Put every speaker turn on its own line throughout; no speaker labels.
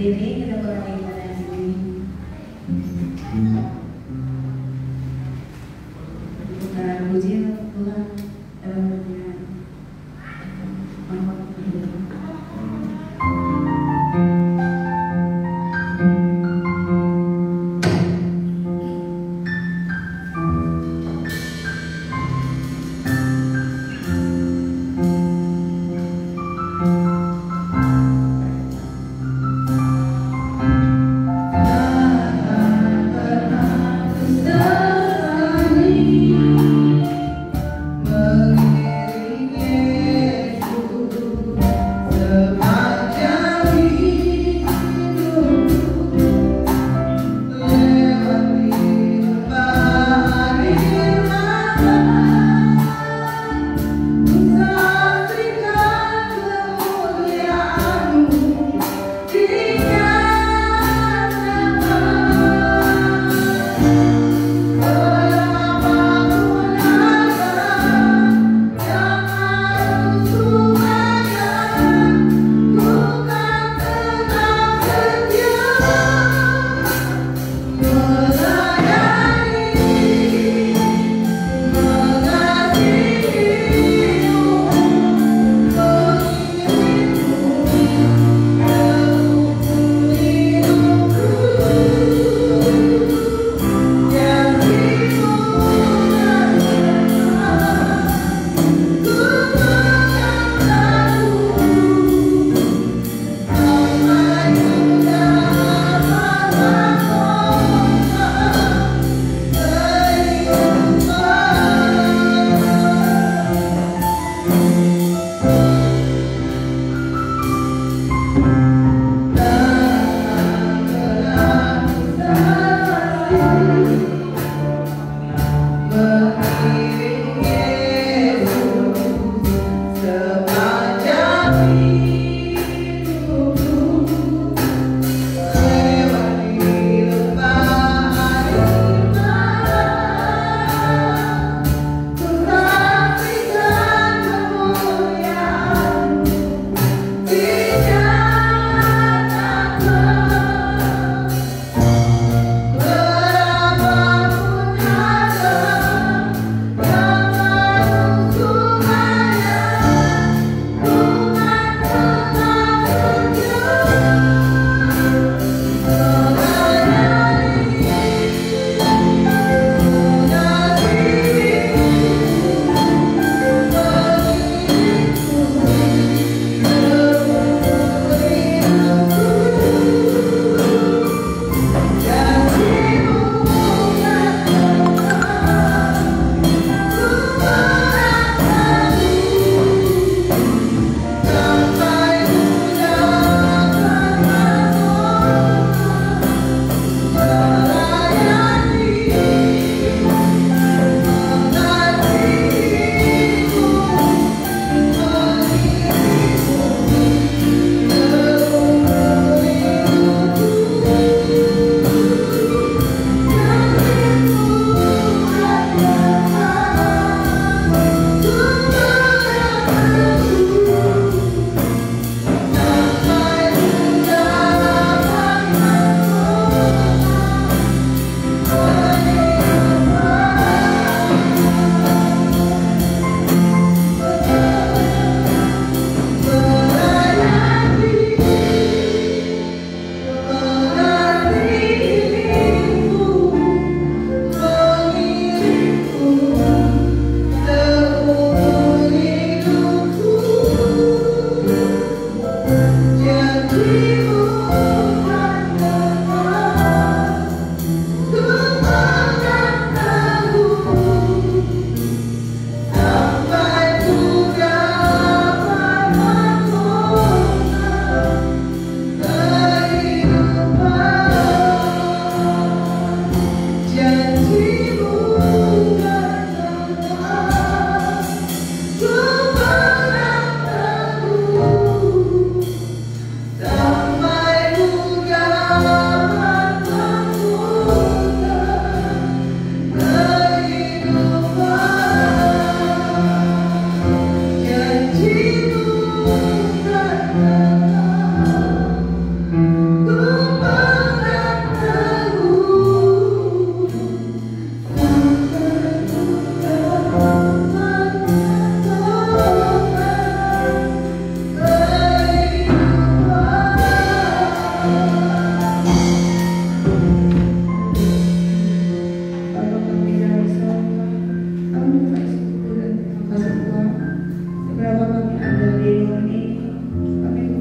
berdiri, kita mulai ibadah ini. Kita puji Tuhan dalam dunia.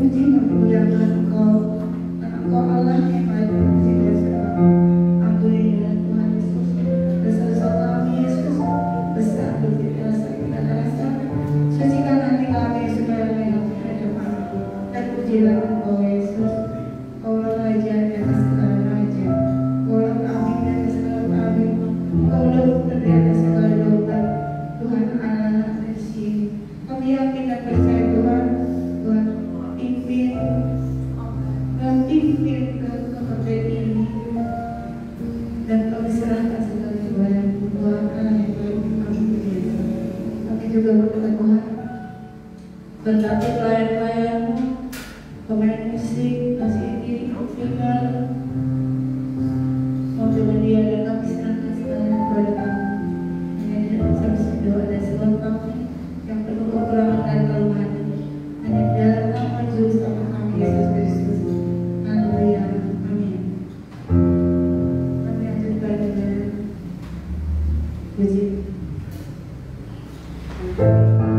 puji memuliakan Engkau, karena Engkau Allah yang baik dan setia. Ampuni ya Tuhan Yesus, dosa-dosa kami Yesus, besar berjaya kita rasa, sucikan hati kami supaya layak hadapan, dan pujilah Engkau Yesus, Engkau Raja di atas segala raja, Engkau kami di atas segala kami, Engkau Daulat di atas segala daulat, Tuhan Allah kasih. Kami yakin dan percaya Tuhan, Tuhan pimpin dan pimpin ke kemudian ini, dan kami serahkan segala ibadah Tuhan Allah yang baik kami berikan. Kami juga berdoa Tuhan, berkati pelayan-pelayan-Mu, pemain musik, kasih ini, final, maupun media, dan kami serahkan segala kepada kami. Hanya dalam satu doa dan sebab kami yang penuh kekurangan dan kelemahan, hanya dalam nama Juru Selamat kami Yesus Kristus. Haleluya, amin. Kami lanjutkan dengan puji.
Terima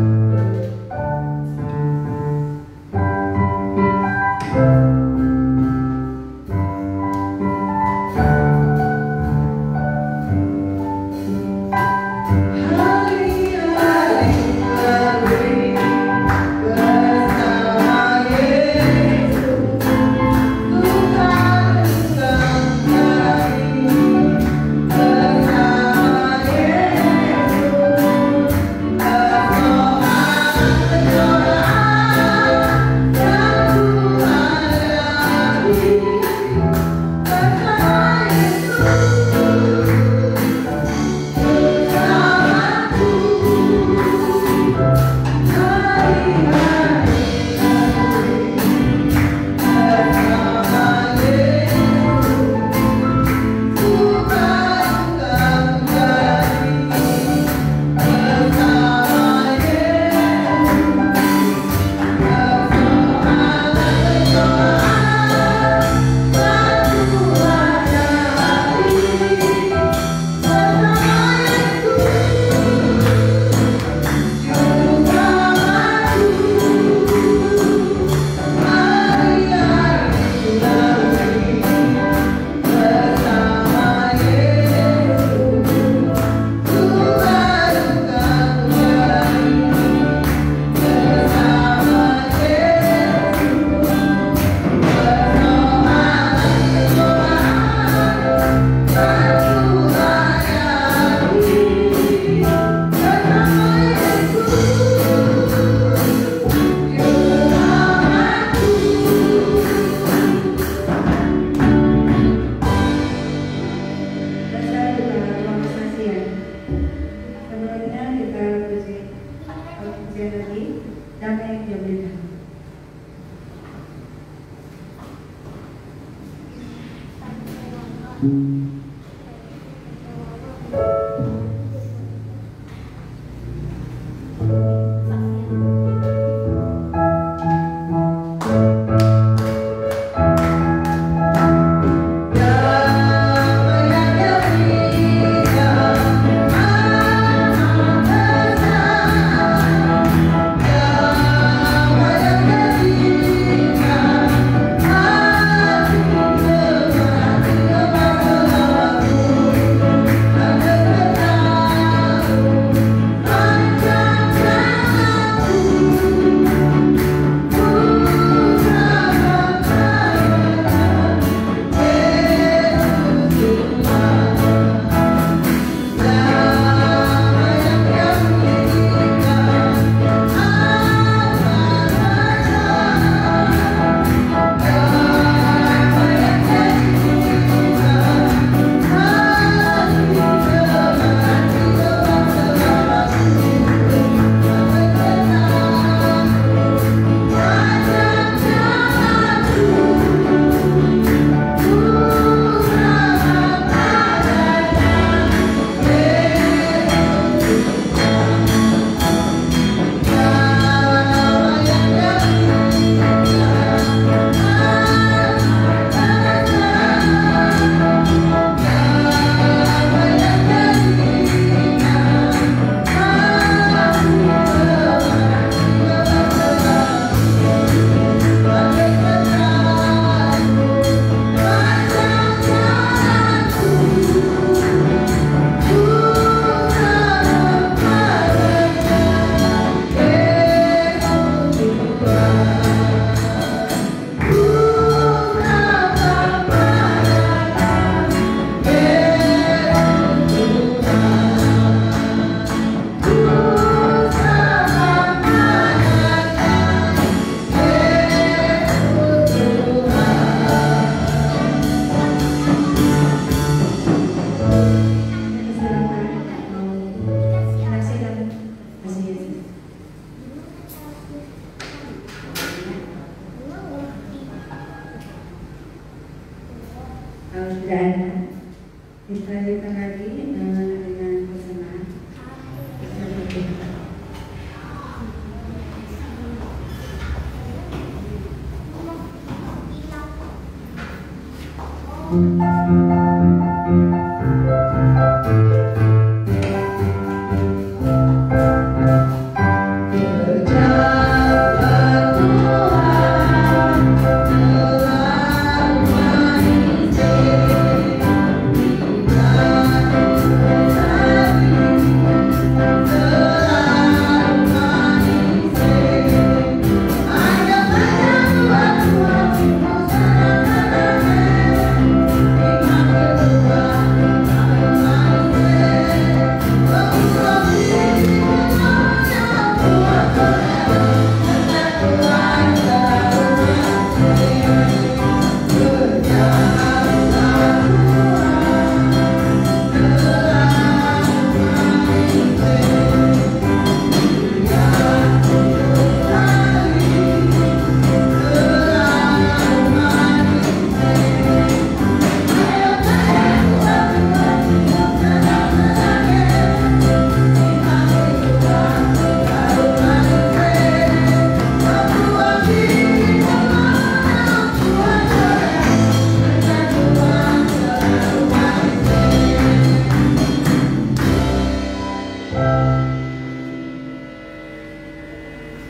tidak ada. Kita lanjutkan lagi dengan pesanan.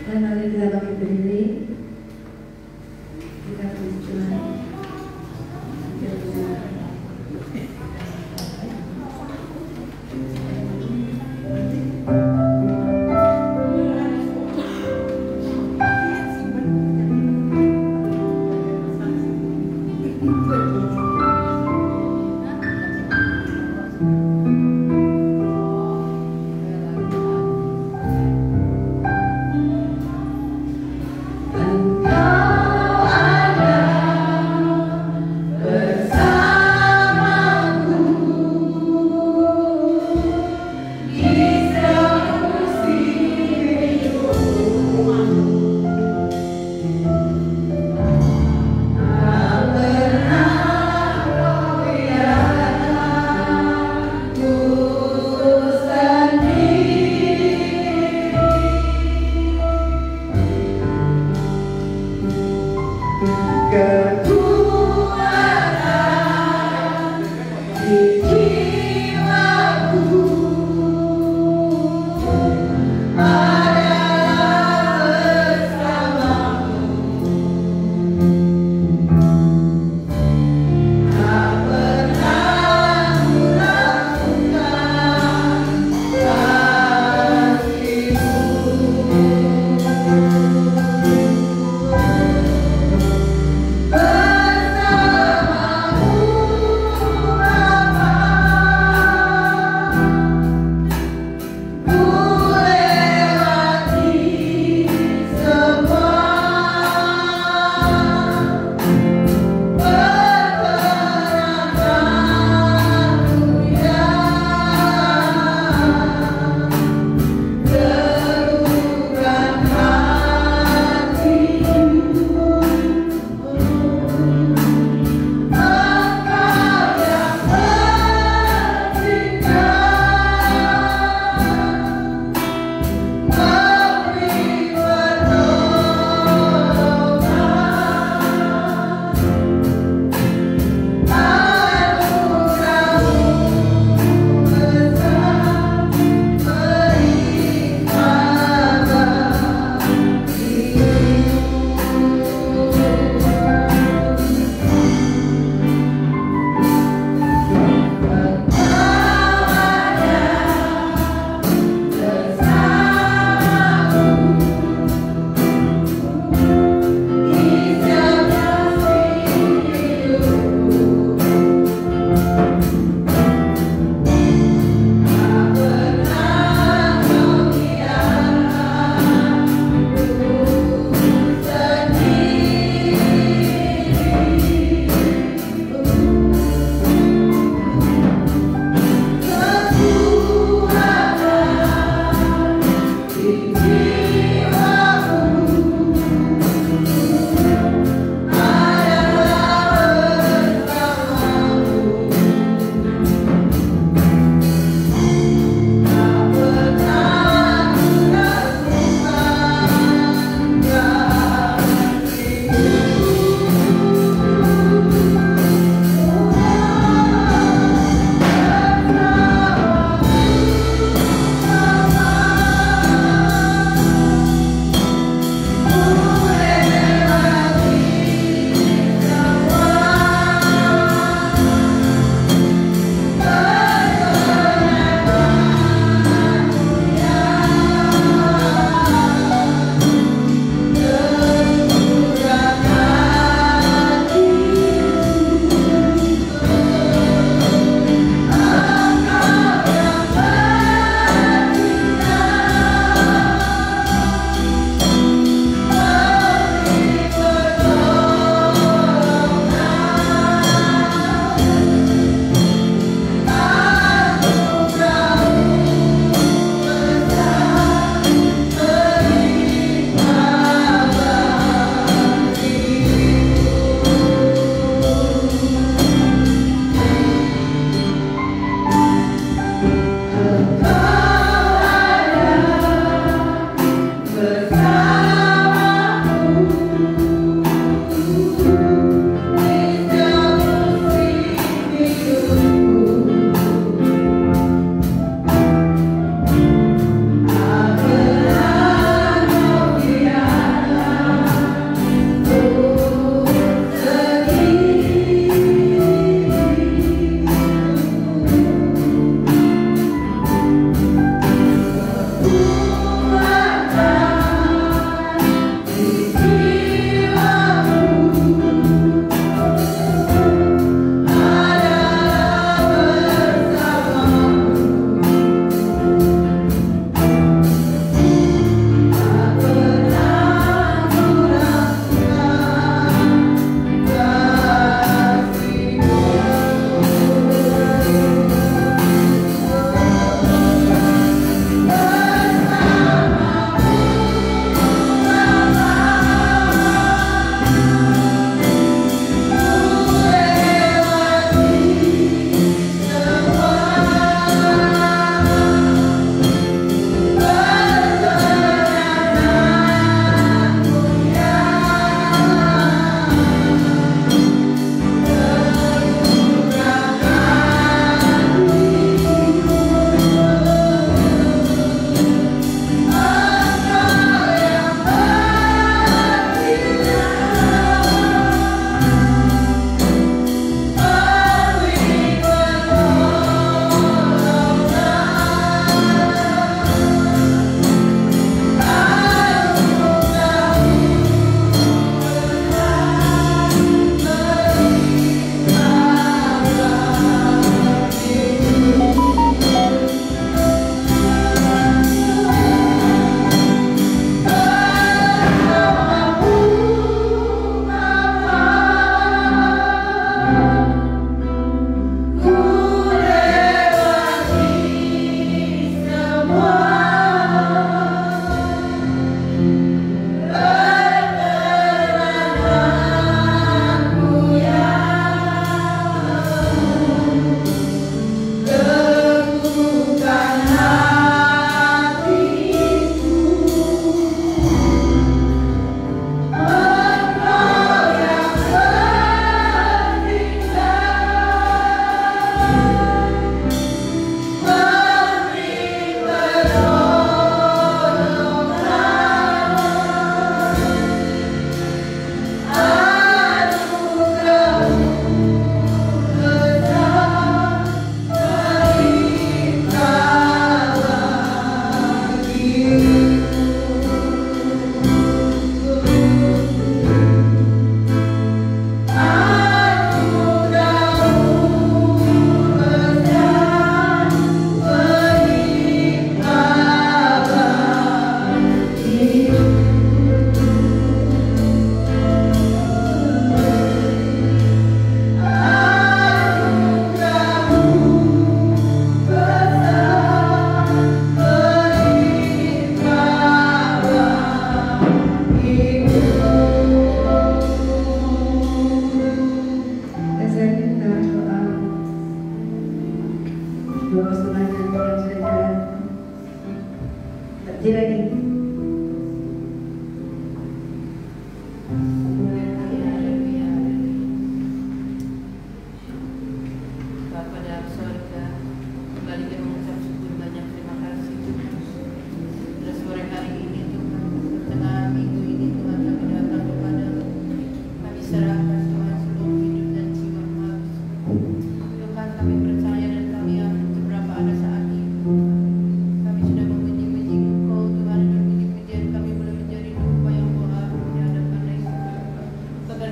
Dan mari kita bangkit berdiri. Kita berjalan.
Oh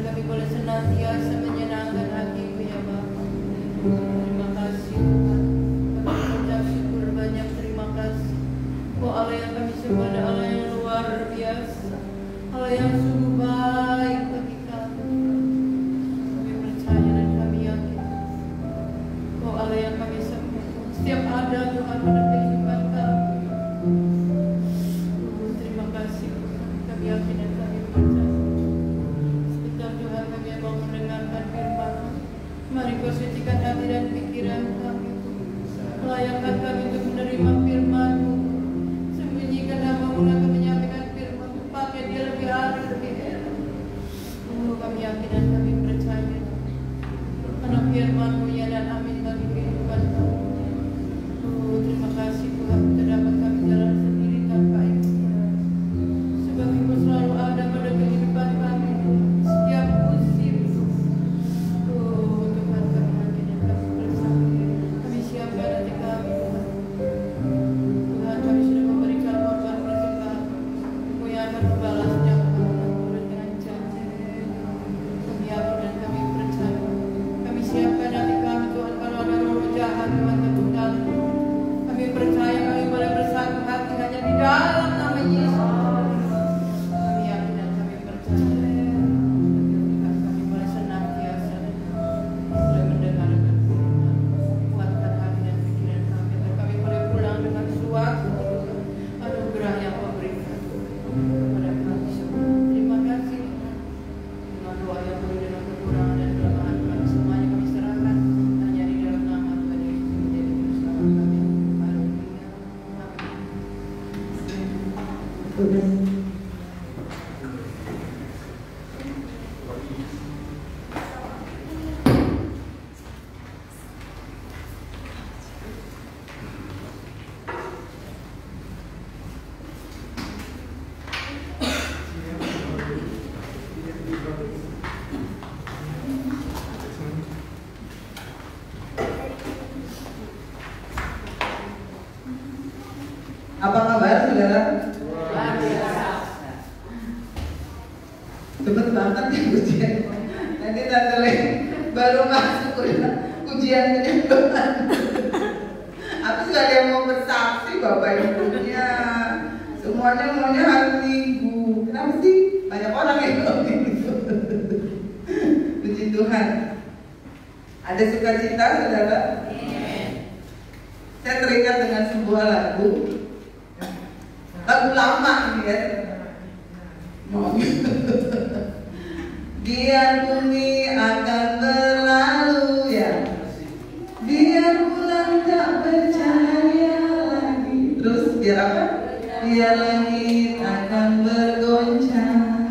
kami boleh senantiasa menyenangkan hati-Mu ya Bapa. Terima kasih Tuhan. Kami mengucap syukur banyak terima kasih. Oh Allah yang kami sembah adalah Allah yang luar biasa, Allah yang sungguh baik bagi kami. Kami percaya dan kami yakin. Oh Allah yang kami sembah, setiap ada Tuhan pada kehidupan kami. Terima kasih Tuhan. Kami yakin dan kami percaya. Sebentar Tuhan kami mau mendengarkan firman. Mari Kau sucikan hati dan pikiran kami. Melayakkan kami untuk menerima firman-Mu. Sembunyikan hamba-Mu akan menyampaikan firman-Mu. Pakai dia lebih adil, lebih enak. Kami yakin dan kami percaya. Karena firman-Mu ya dan amin bagi kehidupan kami. Terima kasih Tuhan. Terdapat kami jalan sendiri tanpa ikhtiar. Sebab Ibu selalu ada pada kehidupan kami. Setiap musim. Tuhan kami yakin dan kami bersama. Kami siapkan hati kami Tuhan. Tuhan kami sudah memberikan korban berjemaah. Engkau yang akan membalasnya dengan janji. Kami yakin dan kami percaya. Kami siapkan hati kami Tuhan. Kalau ada roh jahat Tuhan tertunggal. Kami percaya kami boleh bersatu hati hanya di dalam nama Yesus. Kami yakin dan kami percaya. Kami boleh senantiasa boleh mendengarkan firman. Kuatkan hati dan pikiran kami agar kami boleh pulang dengan suatu anugerah yang Kau berikan kepada kami semua. Terima kasih Tuhan. Dengan doa yang penuh dengan kekurangan dan kelemahan kami semuanya kami serahkan hanya di dalam nama Tuhan Yesus menjadi juru selamat kami.
Apa kabar saudara? Cepet banget ya ujian. Nanti Tante Le baru masuk ujian penyembahan. Aku sudah ada yang mau bersaksi Bapak Ibunya. Semuanya maunya hari Minggu. Kenapa sih? Banyak orang yang mau gitu. Puji Tuhan. Ada sukacita saudara? Saya teringat dengan sebuah lagu lama ini ya. Biar bumi akan berlalu ya, biar bulan tak bercahaya lagi. Terus biar apa? Biar langit akan bergoncang,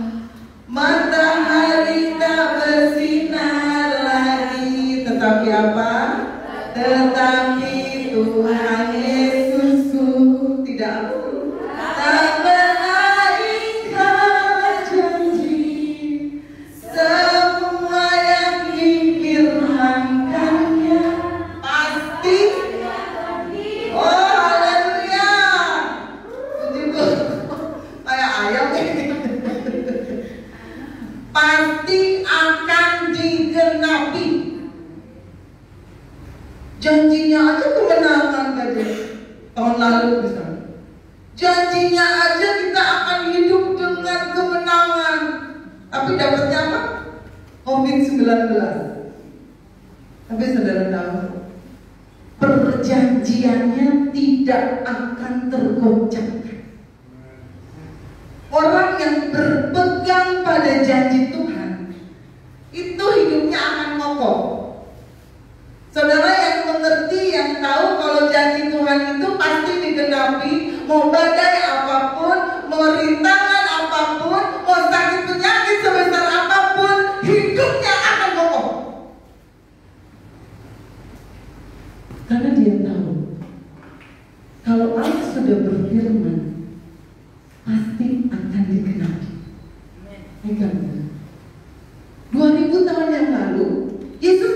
matahari tak bersinar lagi. Tetapi apa? Tetapi Tuhan Yesusku tidak tak pernah ingkar janji. Semua yang difirmankannya pasti. Oh haleluya. Puji Tuhan. Kayak ayam ini. Pasti akan digenapi. Janjinya aja kemenangan saja. Tahun lalu misalnya. Janjinya aja kita akan hidup dengan kemenangan. Tapi dapatnya apa? COVID-19. Tapi saudara tahu, perjanjiannya tidak akan tergoncangkan. Orang yang berpegang pada janji Tuhan, itu hidupnya akan kokoh. Saudara yang mengerti, yang tahu kalau janji Tuhan itu pasti digenapi. Mau badai apapun, mau rintangan apapun, mau sakit penyakit sebesar apapun, hidupnya akan kokoh. Karena dia tahu kalau Allah sudah berfirman, pasti akan digenapi. 2000 tahun yang lalu, Yesus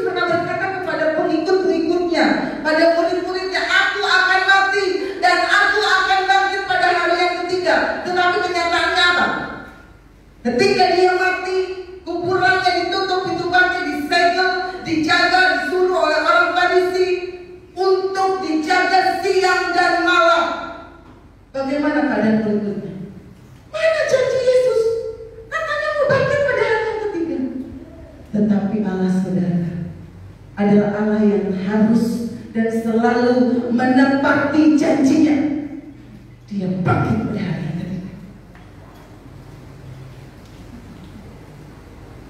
Tetapi Allah saudara adalah Allah yang harus dan selalu menepati janjinya. Dia bangkit pada hari ketiga.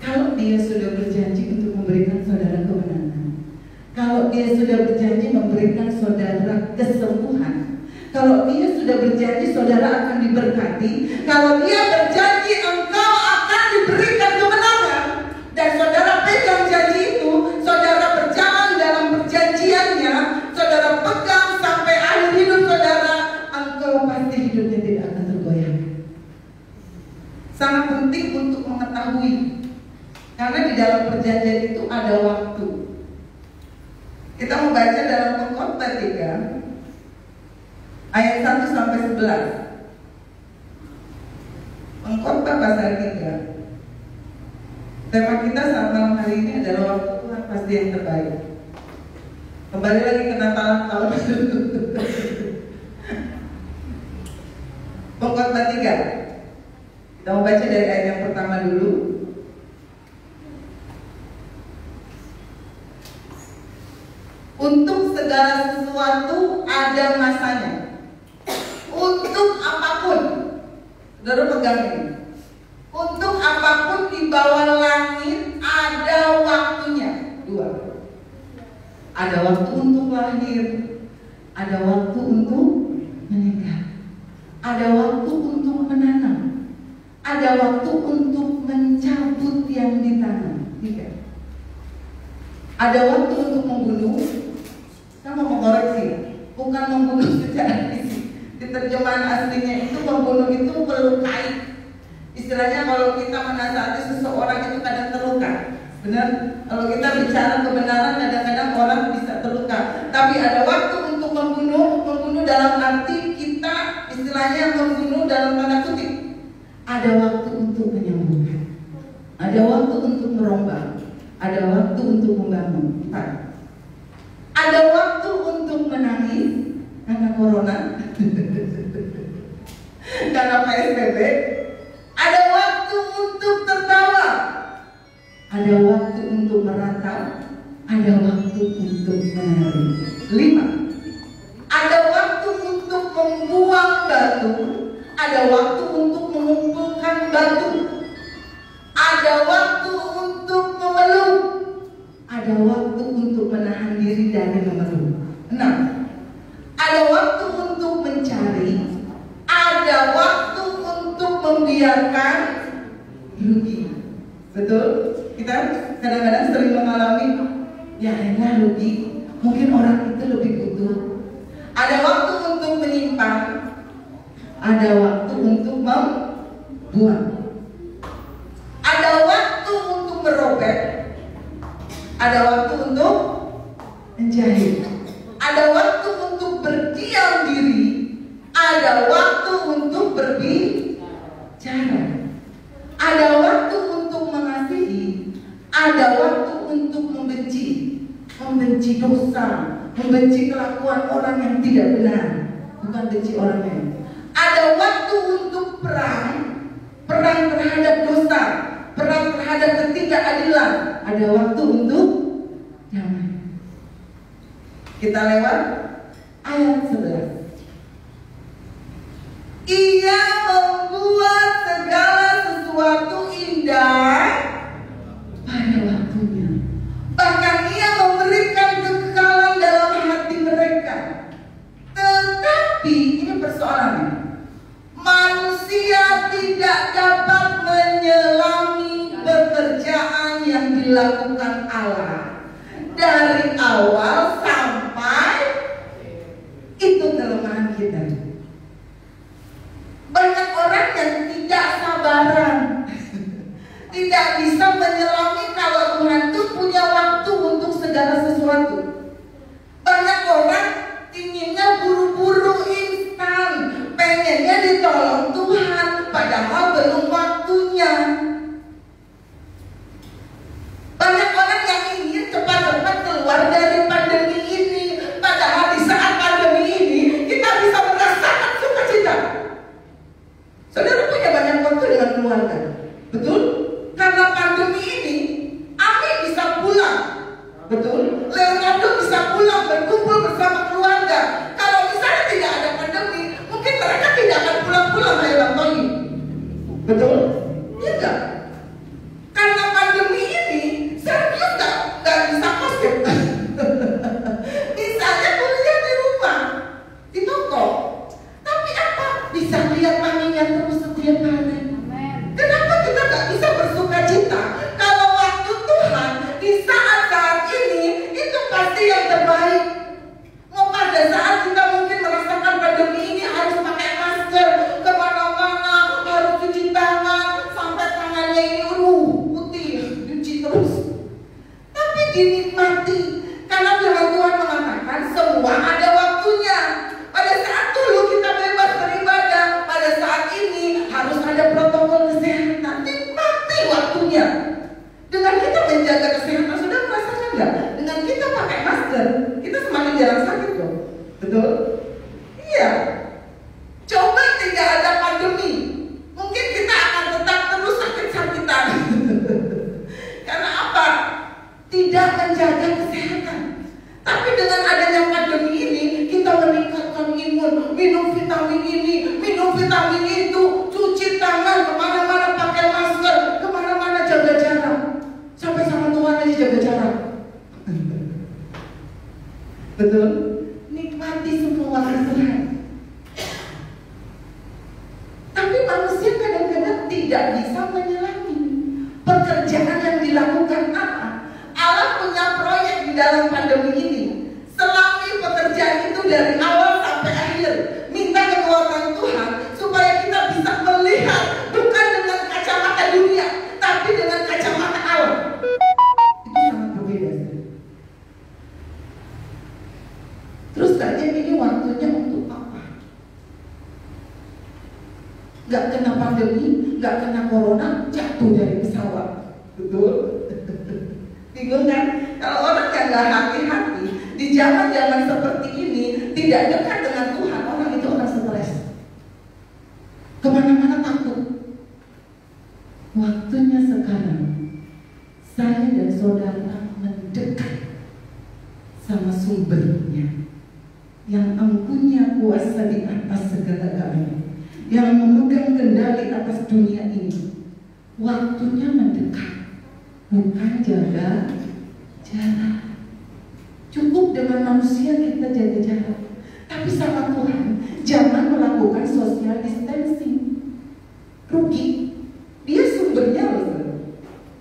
Kalau dia sudah berjanji untuk memberikan saudara kemenangan, kalau dia sudah berjanji memberikan saudara kesembuhan, kalau dia sudah berjanji saudara akan diberkati, kalau dia berjanji engkau akan diberikan kemenangan, dan saudara pegang janji itu, saudara berjalan dalam perjanjiannya, saudara pegang sampai akhir hidup saudara, engkau pasti hidupnya tidak akan tergoyah. Sangat penting untuk mengetahui, karena di dalam perjanjian itu ada waktu. Kita membaca dalam Pengkhotbah 3 ayat 1 sampai 11. Pengkhotbah pasal 3. Tema kita saat malam hari ini adalah waktu Tuhan pasti yang terbaik. Kembali lagi ke Natalan tahun baru. Pengkhotbah 3. Kita mau baca dari ayat yang pertama dulu. Untuk segala sesuatu ada masanya. Untuk apapun, saudara pegang ini. Untuk apapun di bawah langit ada waktunya. 2. Ada waktu untuk lahir, ada waktu untuk meninggal, ada waktu untuk menanam, ada waktu untuk mencabut yang ditanam. 3. Ada waktu untuk membunuh. Saya mau mengoreksi, bukan membunuh secara fisik. Di terjemahan aslinya itu membunuh itu melukai. Istilahnya kalau kita menasihati seseorang itu kadang terluka. Benar? Kalau kita bicara kebenaran kadang-kadang orang bisa terluka. Tapi ada waktu untuk membunuh dalam arti kita istilahnya membunuh dalam tanda kutip. Ada waktu untuk menyembuhkan. Ada waktu untuk merombak. Ada waktu untuk membangun. 4. Ada waktu untuk menangis karena corona, karena PSBB. Ada waktu untuk tertawa. Ada waktu untuk meratap. Ada waktu untuk menari. 5. Ada waktu untuk membuang batu. Ada waktu untuk mengumpulkan batu. Ada waktu untuk memeluk. Ada waktu untuk menahan diri dari memeluk. 6. Ada waktu untuk mencari. Ada waktu untuk membiarkan rugi. Betul? Kita kadang-kadang sering mengalami, ya enak rugi. Mungkin orang itu lebih butuh. Ada waktu untuk menyimpan. Ada waktu untuk membuang. Ada waktu untuk merobek. Ada waktu untuk menjahit. Ada waktu untuk berdiam diri. Ada waktu untuk berbicara. Ada waktu untuk mengasihi. Ada waktu untuk membenci. Membenci dosa. Membenci kelakuan orang yang tidak benar. Bukan benci orang lain. Ada waktu untuk perang. Perang terhadap dosa. Perang terhadap ketidakadilan. Ada waktu untuk damai. Kita lewat ayat 11. Ia membuat segala sesuatu indah pada waktunya. Bahkan ia memberikan kekekalan dalam hati mereka. Tetapi ini persoalannya, manusia tidak dapat menyelami pekerjaan yang dilakukan Allah dari awal sampai. Itu kelemahan kita. Banyak orang yang tidak sabaran, tidak bisa menyelami kalau Tuhan itu punya waktu untuk segala sesuatu. Banyak orang inginnya buru-buru instan, pengennya ditolong Tuhan, padahal belum waktunya. Banyak orang yang ingin cepat-cepat keluar dari pandemi ini, padahal di saat pandemi ini kita bisa merasakan sukacita. Saudara punya banyak waktu dengan keluarga, betul? Karena pandemi ini Betul? Leonardo bisa pulang berkumpul bersama keluarga. Kalau misalnya tidak ada pandemi, mungkin mereka tidak akan pulang-pulang kayak Bang Tony. Betul? Iya enggak? Karena pandemi ini, Sergio nggak bisa kosip. Misalnya kuliah di rumah, di toko. Tapi apa? Bisa lihat maminya terus setiap hari. Kenapa kita nggak bisa bersuka cita? Kalau waktu Tuhan di saat ini itu pasti yang terbaik. Mau pada saat kita mungkin merasakan pandemi ini harus pakai masker kemana-mana, harus cuci tangan sampai tangannya ini putih, cuci terus. Tapi dinikmati karena firman Tuhan mengatakan semua ada waktunya. Pada saat dulu kita bebas beribadah, pada saat ini harus ada protokol kesehatan. Nikmati waktunya. Dengan kita menjaga kesehatan, sudah merasakan nggak? Dengan kita pakai masker, kita semakin jarang sakit loh. Betul? Iya. Coba tidak ada pandemi, mungkin kita akan tetap terus sakit-sakitan. Karena apa? Tidak menjaga kesehatan. Tapi dengan adanya pandemi ini, kita meningkatkan imun, minum vitamin ini, minum vitamin itu, cuci tangan, kemana-mana pakai masker, kemana-mana jaga jarak. Sampai sama Tuhan aja jaga jarak. Betul? Nikmati semua kesalahan. Tapi manusia kadang-kadang tidak bisa menyelami pekerjaan yang dilakukan apa. Allah punya proyek di dalam pandemi ini. Selami pekerjaan itu dari awal sampai akhir. Minta kekuatan Tuhan supaya kita bisa melihat bukan dengan kacamata dunia, tapi dengan kacamata Allah. Itu sangat berbeda. Terus saja ini waktunya untuk apa? Gak kena pandemi, gak kena corona, jatuh dari pesawat. Betul? Bingung kan? Kalau orang yang gak hati-hati di zaman-zaman seperti ini, tidak dekat dengan Tuhan, orang itu akan stres. Kemana-mana takut. Waktunya sekarang saya dan saudara mendekat sama sumbernya yang mempunyai kuasa di atas segala-galanya, yang memegang kendali atas dunia ini. Waktunya mendekat, bukan jaga jarak. Cukup dengan manusia kita jaga jarak, tapi sama Tuhan jangan melakukan social distancing. Rugi. Dia sumbernya loh,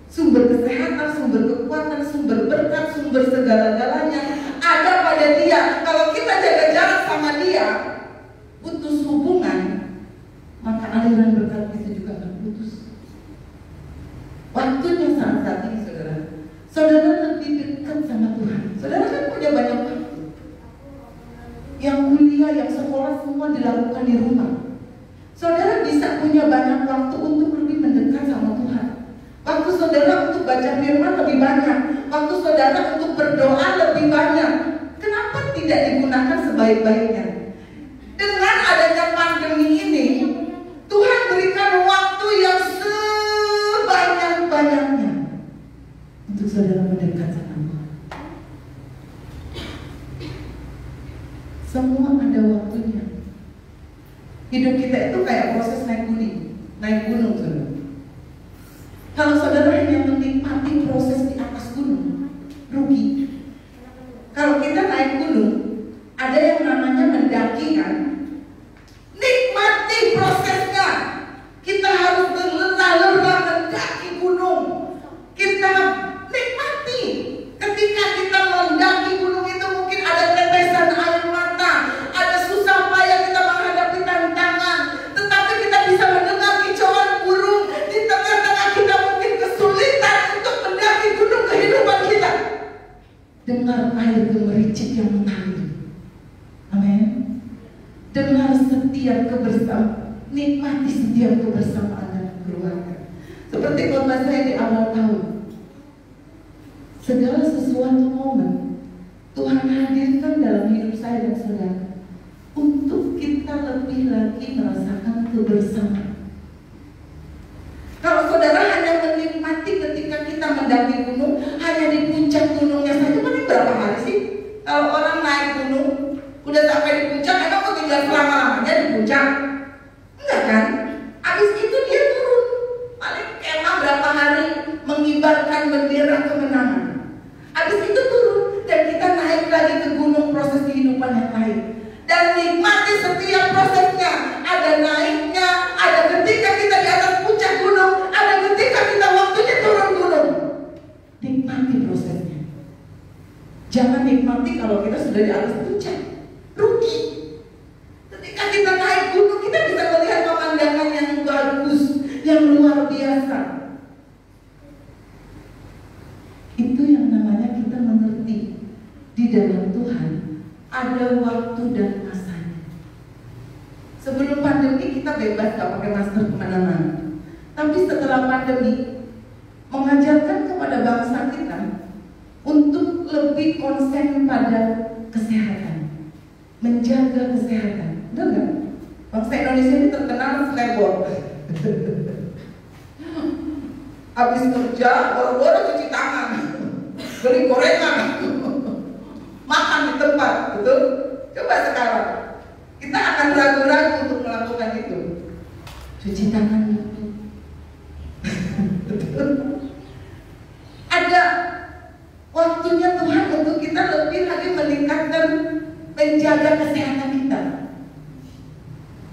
sumber kesehatan, sumber kekuatan, sumber berkat, sumber segala-galanya ada pada dia. Kalau kita jaga jarak sama dia, putus hubungan, maka aliran berkat itu juga akan putus. Waktunya saat ini, saudara. Saudara lebih dekat sama Tuhan. Saudara kan punya banyak waktu. Yang kuliah, yang sekolah semua dilakukan di rumah. Saudara bisa punya banyak waktu untuk lebih mendekat sama Tuhan. Waktu saudara untuk baca firman lebih banyak. Waktu saudara untuk berdoa lebih banyak. Kenapa tidak digunakan sebaik-baiknya? Dengan adanya pandemi ini, Tuhan berikan waktu yang sebanyak-banyaknya untuk saudara mendekat sama Tuhan. Semua ada waktunya. Hidup kita itu kayak proses naik gunung, saudara. Kalau saudara hanya menikmati proses di atas gunung, rugi. Kalau kita naik gunung, ada yang namanya mendaki kan? Nikmati prosesnya. Kita harus berlelah-lelah mendaki gunung. Kita nikmati. Ketika kita mendaki gunung itu mungkin ada tetesan air mata, ada susah payah kita menghadapi tantangan, tetapi kita bisa mendengar kicauan burung di tengah-tengah kita mungkin kesulitan untuk mendaki gunung kehidupan kita. Dengar air gemericik yang mengalir. Amin. Dengar setiap kebersamaan, nikmati setiap kebersamaan dengan keluarga. Seperti khotbah saya di awal tahun. Segala sesuatu momen Tuhan hadirkan dalam hidup saya dan saudara untuk kita lebih lagi merasakan kebersamaan. Kalau saudara hanya menikmati ketika kita mendaki gunung, hanya di puncak gunungnya saja membentangkan bendera kemenangan. Habis itu turun dan kita naik lagi ke gunung, proses kehidupan yang lain. Dan nikmati setiap prosesnya. Ada naiknya, ada ketika kita di atas puncak gunung, ada ketika kita waktunya turun gunung. Nikmati prosesnya. Jangan nikmati kalau kita sudah di atas puncak, rugi. Ketika kita naik gunung, kita bisa melihat pemandangan yang bagus, yang luar biasa. Itu yang namanya kita mengerti di dalam Tuhan ada waktu dan masanya. Sebelum pandemi kita bebas gak pakai masker kemana-mana. Tapi setelah pandemi mengajarkan kepada bangsa kita untuk lebih konsen pada kesehatan, menjaga kesehatan. Benar gak? Bangsa Indonesia ini terkenal selebor. Habis kerja, boro-boro cuci tangan, beli gorengan, makan di tempat, betul? Coba sekarang, kita akan ragu-ragu untuk melakukan itu. Cuci tangan itu, betul? Ada waktunya Tuhan untuk kita lebih lagi meningkatkan, menjaga kesehatan kita.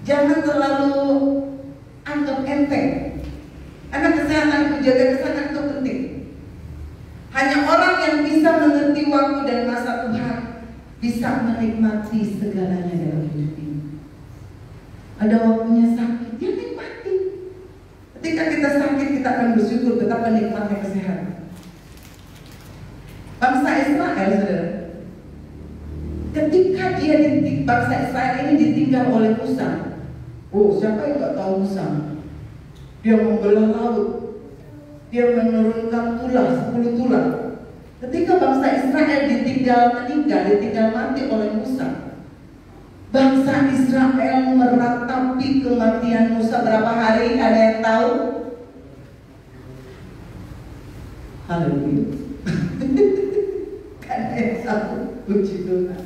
Jangan terlalu anggap enteng. Karena kesehatan, menjaga kesehatan itu penting. Hanya orang yang bisa mengerti waktu dan masa Tuhan bisa menikmati segalanya dalam hidup ini. Ada waktunya sakit, dia nikmati. Ketika kita sakit, kita akan bersyukur betapa nikmatnya kesehatan. Bangsa Israel, saudara, ketika bangsa Israel ini ditinggal oleh Musa. Oh, siapa yang gak tahu Musa? Dia membelah laut, dia menurunkan tulah, 10 tulah. Ketika bangsa Israel ditinggal mati oleh Musa, bangsa Israel meratapi kematian Musa berapa hari? Ada yang tahu? Haleluya. Kan ada yang tahu? Puji Tuhan.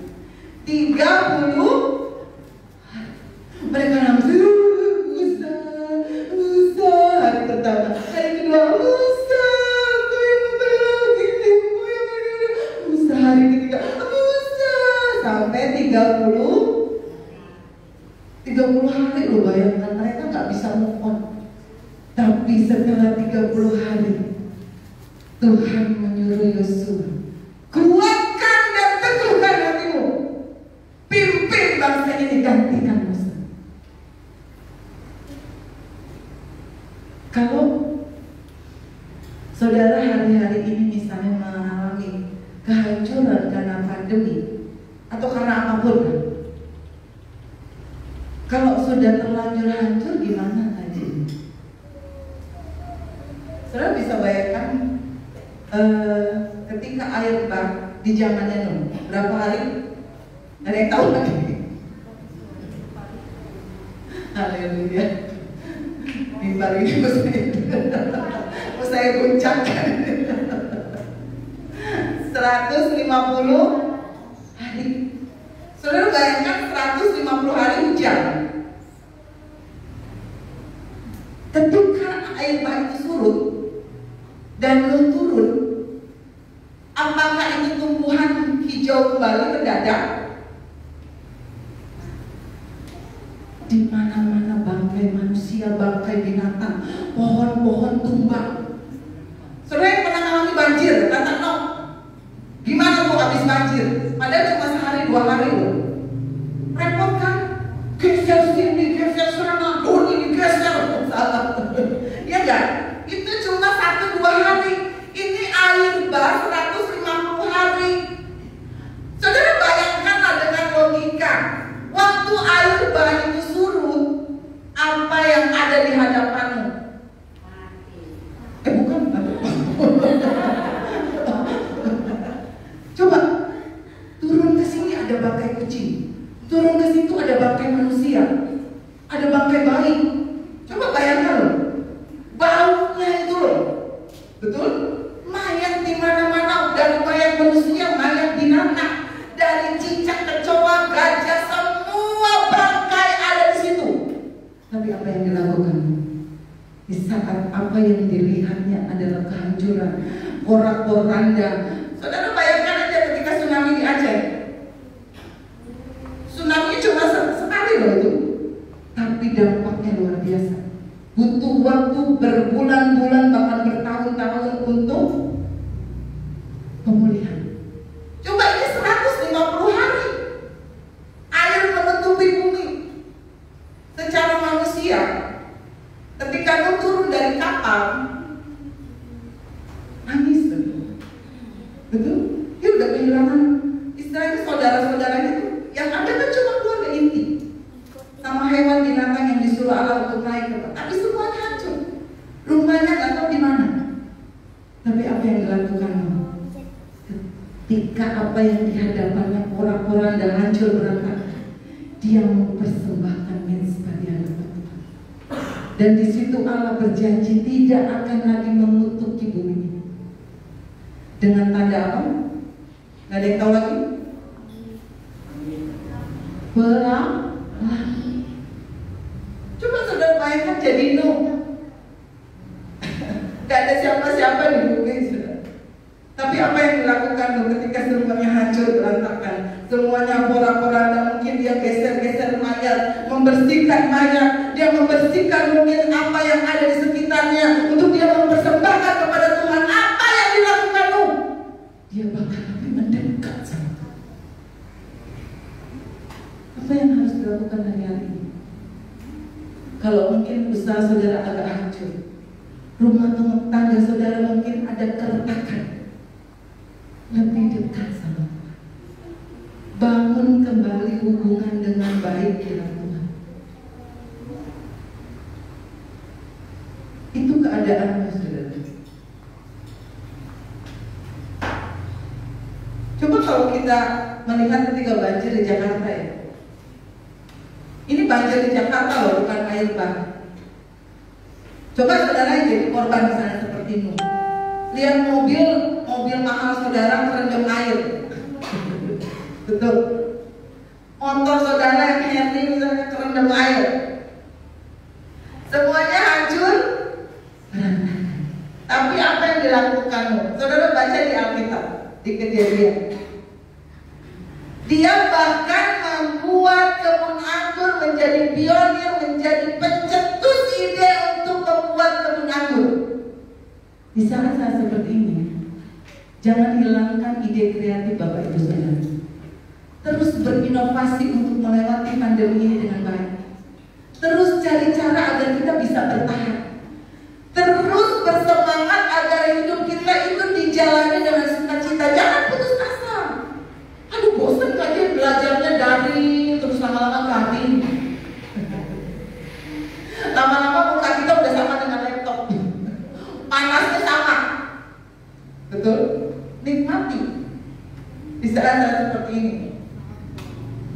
30 hari. Mereka nangis. Hari pertama, hari kedua, Musa, aku yang membela gini, Musa, hari ketiga, Musa, sampai 30 hari loh, bayangkan mereka nggak bisa move on. Tapi setelah 30 hari, Tuhan menyuruh Yosua, kuatkan dan teguhkan hatimu, pimpin bangsa ini, gantikan Musa. Kalau saudara hari-hari ini misalnya mengalami kehancuran karena pandemi atau karena apapun, kalau sudah terlanjur hancur gimana tadi? Saudara bisa bayangkan ketika air bah di zamannya Nuh, berapa hari? Ada yang tahu lagi? Haleluya. Mimbar ini saya guncangkan. 150 hari. Saudara bayangkan 150 hari hujan. Ketika air bah itu surut dan Nuh turun, apakah itu tumbuhan hijau kembali mendadak? Di mana-mana bangkai manusia, bangkai binatang, pohon-pohon tumbang. Saudara yang pernah mengalami banjir, kata no, gimana tuh habis banjir? Padahal cuma sehari 2 hari loh. Repot kan? Geser sini, geser sana, ini geser. Ya enggak? Itu cuma 1-2 hari. Ini air bah 150 hari. Saudara bayangkanlah dengan logika. Waktu air bah itu surut, apa yang ada di hadapanmu? Bukan. Coba turun ke sini ada bangkai kucing, turun ke situ ada bangkai manusia, ada bangkai bayi. Coba bayangkan loh, baunya itu loh, betul? Mayat di mana-mana, dari mayat manusia, mayat binatang, dari cicak, kecoa, gajah, semua bangkai ada di situ. Tapi apa yang dilakukan? Di saat apa yang dilihatnya adalah kehancuran, porak-poranda. Saudara bayangkan aja ketika tsunami di Aceh. Tsunami cuma sekali loh itu, tapi dampaknya luar biasa. Butuh waktu berbulan-bulan bahkan bertahun-tahun untuk pemulihan. Coba ini 150 hari air menutupi bumi. Secara manusia, ketika lu turun dari kapal, nangis betul? Dia udah kehilangan istilahnya saudara-saudaranya tuh. Yang ada kan cuma keluarga inti sama hewan binatang yang disuruh Allah untuk naik ke atas. Tapi semuanya hancur. Rumahnya nggak tahu di mana. Tapi apa yang dilakukan? Ketika apa yang dihadapannya porak-poranda hancur berantakan, dia mempersembahkan menzbah di hadapan Tuhan. Dan di situ Allah berjanji tidak akan lagi mengutuki bumi. Dengan tanda apa? Nggak ada yang tahu lagi? Pelangi. Coba saudara bayangkan jadi Nuh. Gak ada siapa-siapa di bumi, saudara. Tapi apa yang dilakukan Nuh ketika semuanya hancur berantakan, semuanya porak-poranda, mungkin dia geser-geser mayat, membersihkan mayat, dia membersihkan mungkin apa yang ada di sekitarnya untuk dia mempersembahkan kepada Tuhan. Apa yang dilakukan Nuh? Dia bahkan lebih mendekat sama Tuhan. Apa yang harus dilakukan hari ini? Kalau mungkin usaha saudara agak hancur, rumah tangga saudara mungkin ada keretakan, lebih dekat sama Tuhan. Bangun kembali hubungan dengan baik dengan Tuhan. Itu keadaannya saudara. Coba kalau kita melihat ketika banjir di Jakarta ya. Ini banjir di Jakarta loh, bukan air bah. Coba saudara jadi korban misalnya seperti ini. Lihat mobil mahal saudara terendam air. Betul. Motor saudara yang Harley misalnya terendam air. Semuanya hancur. Tapi apa yang dilakukan? Saudara baca di Alkitab, di Kejadian. Dia bahkan membuat kebun anggur menjadi pionir, menjadi pencetus ide untuk membuat kebun anggur. Di saat-saat seperti ini, jangan hilangkan ide kreatif Bapak Ibu Saudara. Terus berinovasi untuk melewati pandemi ini dengan baik. Terus cari cara agar kita bisa bertahan. Terus bersemangat agar hidup kita itu dijalani dengan sukacita. Jangan putus asa. Aduh bosan gak dia belajarnya daring, terus lama-lama garing. Lama-lama muka kita udah sama dengan laptop. Panasnya sama. Betul? Nikmati di saat-saat seperti ini.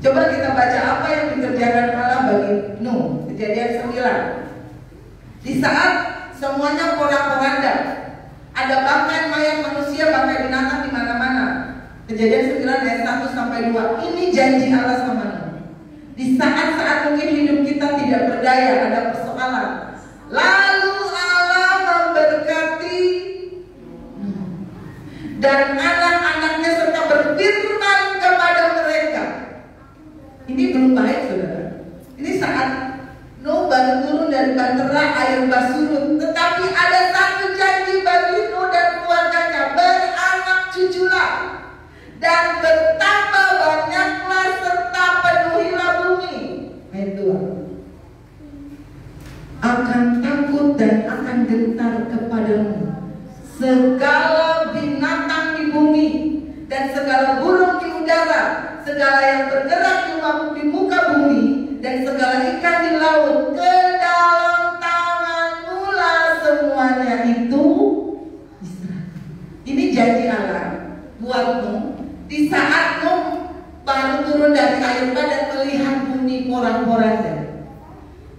Coba kita baca apa yang dikerjakan Allah bagi Nuh, Kejadian 9. Di saat semuanya porak-poranda, ada bahkan mayat manusia, bahkan binatang di mana-mana. Kejadian 9 ayat 1 sampai 2. Ini janji Allah sama Nuh. Di saat-saat mungkin hidup kita tidak berdaya, ada persoalan, lalu Allah memberkati Nuh dan anak-anaknya serta berfirman kepada mereka. Ini belum baik saudara. Ini saat Nuh baru turun dari bahtera, air bah surut. Tetapi ada satu janji bagi Nuh dan keluarganya, beranak cuculah dan bertambah banyaklah serta penuhilah bumi. Ayat 2. Akan takut dan akan gentar kepadamu segala binatang di bumi dan segala burung di udara, segala yang bergerak di muka bumi dan segala ikan di laut. Ke dalam tanganmu lah semuanya itu diserahkan. Ini janji Allah buatmu di saat Nuh baru turun dari air bah dan melihat bumi porak-poranda.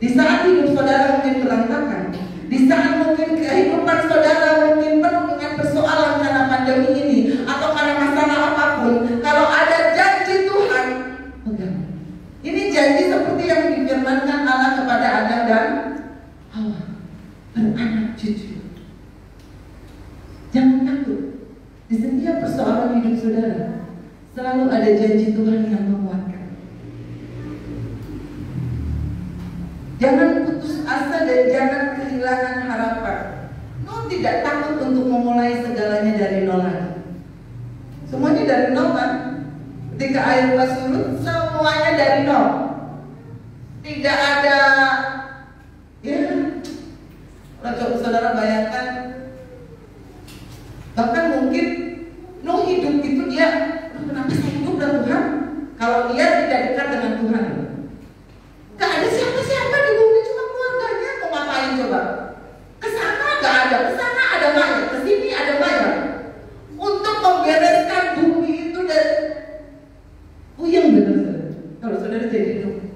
Di saat hidup saudara mungkin berantakan, di saat mungkin kehidupan saudara mungkin penuh dengan persoalan karena pandemi ini atau karena masalah apapun, kalau ada janji Tuhan, pegang. Ini janji seperti yang difirmankan Allah kepada Adam dan Hawa, beranak cucu. Jangan takut.
Di setiap persoalan hidup saudara, selalu ada janji Tuhan yang menguatkan. Jangan putus asa dan jangan kehilangan harapan. Nuh tidak takut untuk memulai segalanya dari nol lagi. Semuanya dari nol kan? Ketika Ayuba surut, semuanya dari nol. Tidak ada, ya, kalau saudara bayangkan, bahkan mungkin Nuh hidup itu dia, kenapa saya hidup dengan Tuhan? Kalau dia tidak dekat dengan Tuhan, gak ada siapa-siapa di bumi, cuma keluarganya. Mau ngapain coba? Kesana gak ada, kesana ada mayat, kesini ada mayat. Untuk membereskan bumi itu dan puyeng benar saudara. Kalau saudara jadi Nuh.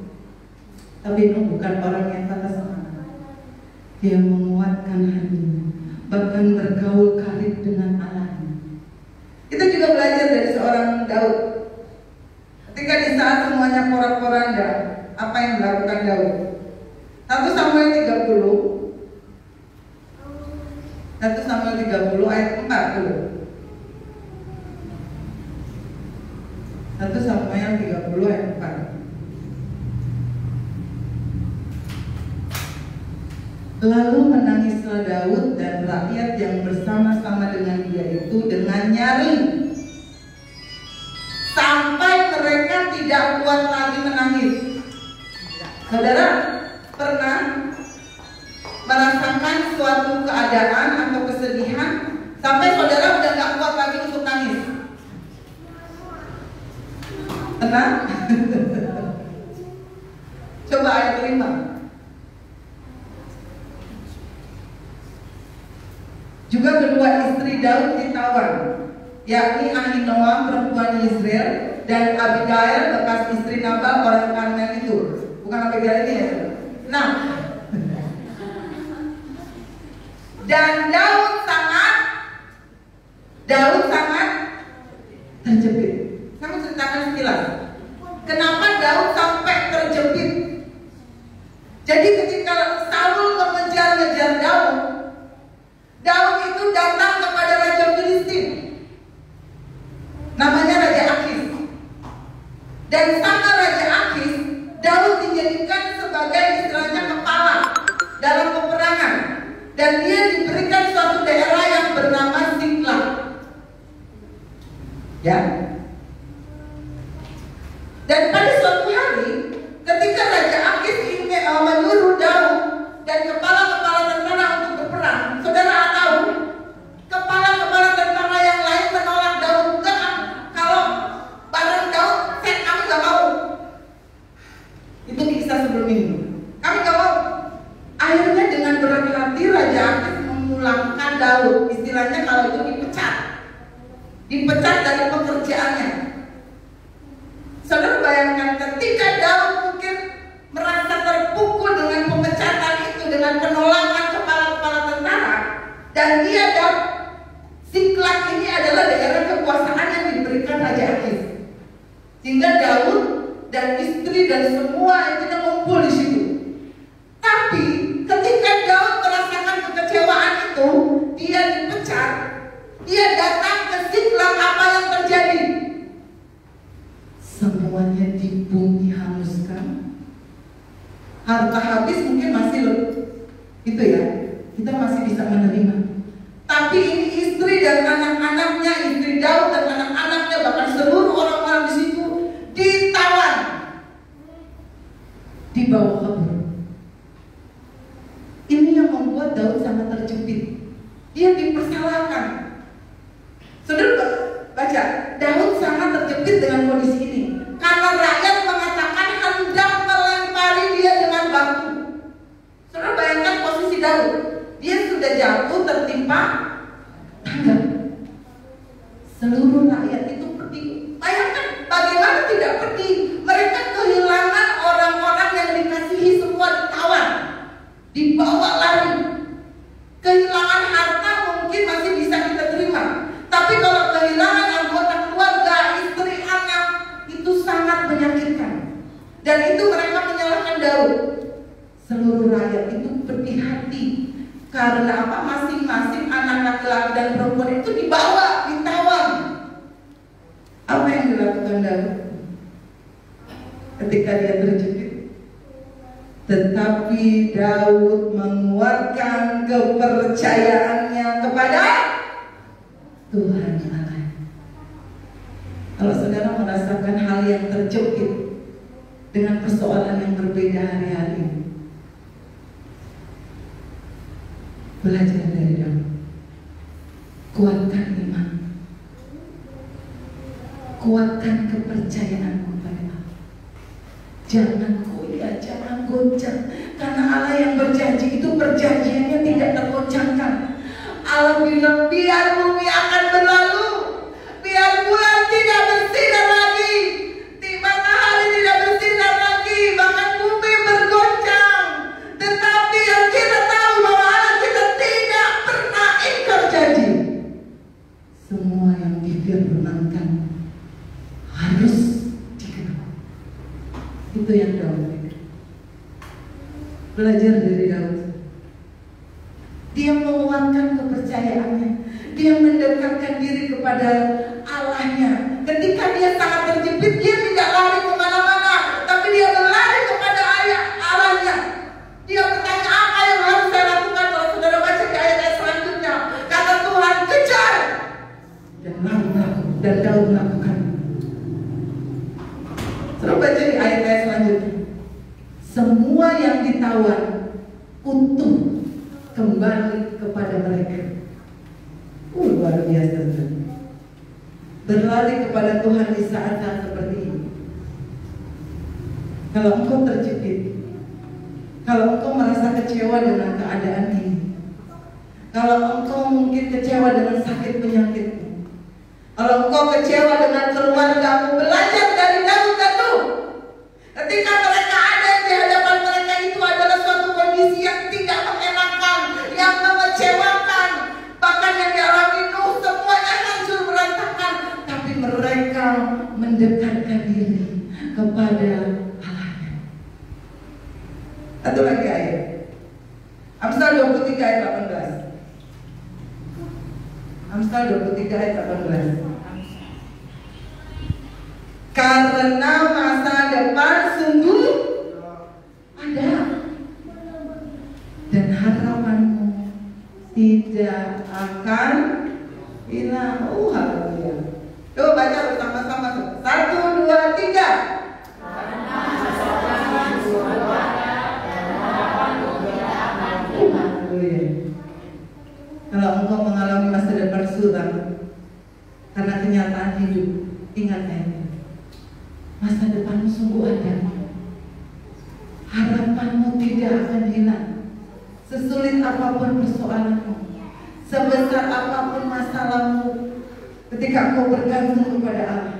Tapi Nuh bukan orang yang patah semangat. Dia menguatkan hatinya, bahkan bergaul karib dengan Allahnya. Kita juga belajar dari seorang Daud. Ketika di saat semuanya porak-poranda, apa yang dilakukan Daud? 1 Samuel 30 ayat 40. 1 Samuel 30 ayat 4. Lalu menangislah Daud dan rakyat yang bersama-sama dengan dia itu dengan nyaring, sampai mereka tidak kuat lagi menangis. Saudara pernah merasakan suatu keadaan atau kesedihan sampai saudara udah gak kuat lagi untuk nangis? Pernah? Coba ayat 5. Juga kedua istri Daud ditawan, yakni Ahinoam perempuan Israel dan Abigail bekas istri Nabal orang Karmel itu. Bukan Abigail ini ya. Nah, dan Daud sangat terjepit. Saya mau ceritakan sekilas. Kenapa Daud sampai terjepit? Jadi ketika Saul mengejar-ngejar Daud itu datang kepada Raja Filistin, namanya Raja Akis. Dan sama Raja Akis, Daud dijadikan sebagai istilahnya kepala dalam peperangan. Dan dia diberikan suatu daerah yang bernama Siklag. Ya. Dan pada suatu hari, ketika Raja Akis ingin menyuruh Daud dan kepala-kepala tentara untuk berperang, saudara tahu, kepala-kepala tentara yang lain menolak Daud. Enggak, kalau bareng Daud, kami gak mau. Itu kisah sebelum ini. Kami gak mau. Akhirnya dengan berat hati Raja Akis memulangkan Daud. Istilahnya kalau itu dipecat dari pekerjaannya. Saudara bayangkan ketika Daud mungkin merasa terpukul dengan pemecatan itu, dengan penolakan kepala-kepala tentara, dan dia dapat Siklag ini adalah daerah kekuasaan yang diberikan Raja Akis, sehingga Daud dan istri dan semua itu ngumpul di situ. Tapi ketika Daud merasakan kekecewaan itu, dia dipecat, dia datang ke Siklag. Apa yang terjadi? Semuanya di bumi hanguskan. Harta habis mungkin masih itu ya, kita masih bisa menerima. Tapi ini istri dan anak-anaknya, istri Daud dan anak-anaknya, bahkan seluruh orang-orang di situ ditawan, dibawa kabur. Ini yang membuat Daud sangat terjepit. Dia dipersalahkan. Saudara baca, Daud sangat terjepit dengan kondisi ini karena rakyat mengatakan hendak melempari dia dengan batu. Saudara bayangkan posisi Daud, dia sudah jatuh tertimpa tangga. Seluruh rakyat itu pedih. Bayangkan bagaimana tidak pedih? Mereka kehilangan orang-orang yang dikasihi, semua ditawan, dibawa lari. Kehilangan harta mungkin masih bisa kita terima, tapi kalau kehilangan anggota keluarga, istri, anak, itu sangat menyakitkan. Dan itu mereka menyalahkan Daud. Seluruh rakyat itu pedih hati. Karena apa? Masing-masing anak laki-laki dan perempuan itu dibawa, ditawa
ketika dia terjepit. Tetapi Daud menguatkan kepercayaannya kepada Tuhan Allah. Kalau saudara merasakan hal yang terjepit dengan persoalan yang berbeda hari-hari, belajar dari Daud. Kuatkan iman, kuatkan kepercayaanmu pada Allah. Jangan goyah, jangan goncang, karena Allah yang berjanji itu perjanjiannya tidak tergoncangkan. Allah bilang biar bumi akan berlalu, biar bulan tidak bersinar lagi, matahari tidak bersinar lagi, bahkan bumi bergoncang. Tetapi yang kita tahu bahwa Allah kita tidak pernah ingkar janji. Semua yang difirmankan harus digenapi. Itu yang Daud pikir. Belajar dari Daud. Dia menguatkan kepercayaannya. Dia mendekatkan diri kepada Allahnya. Ketika dia sangat terjepit, dia tidak lari kemana-mana, tapi dia berlari kepada Allahnya. Dia bertanya, apa yang harus saya lakukan? Kalau saudara baca di ayat selanjutnya, kata Tuhan, kejar. Dan Daud melakukan. Saudara baca di ayat selanjutnya. Semua yang ditawar utuh kembali kepada mereka. Luar biasa. Berlari kepada Tuhan di saat-saat seperti ini. Kalau engkau terjepit, kalau engkau merasa kecewa dengan keadaan ini, kalau engkau mungkin kecewa dengan sakit penyakitmu, kalau engkau kecewa dengan keluargamu, belajar dari Daud itu. Ketika mereka ada di hadapan mereka, itu adalah suatu kondisi yang tidak mengenakan, yang mengecewakan, bahkan yang dialami Nuh semuanya hancur berantakan. Tapi mereka mendekatkan diri kepada Allahnya. Satu lagi ayat, Amsal 23 ayat 18. Amsal 23 ayat 18. Karena masa depan sungguh ada, dan harapanmu tidak akan hilang. Haleluya. Coba baca bersama-sama. 1, 2, 3. Haleluya. Kalau engkau mengalami masa depan suram karena kenyataan hidup, ingat masa depanmu sungguh ada. Harapanmu tidak akan hilang. Sesulit apapun persoalanmu, sebesar apapun masalahmu, ketika kau bergantung kepada Allah,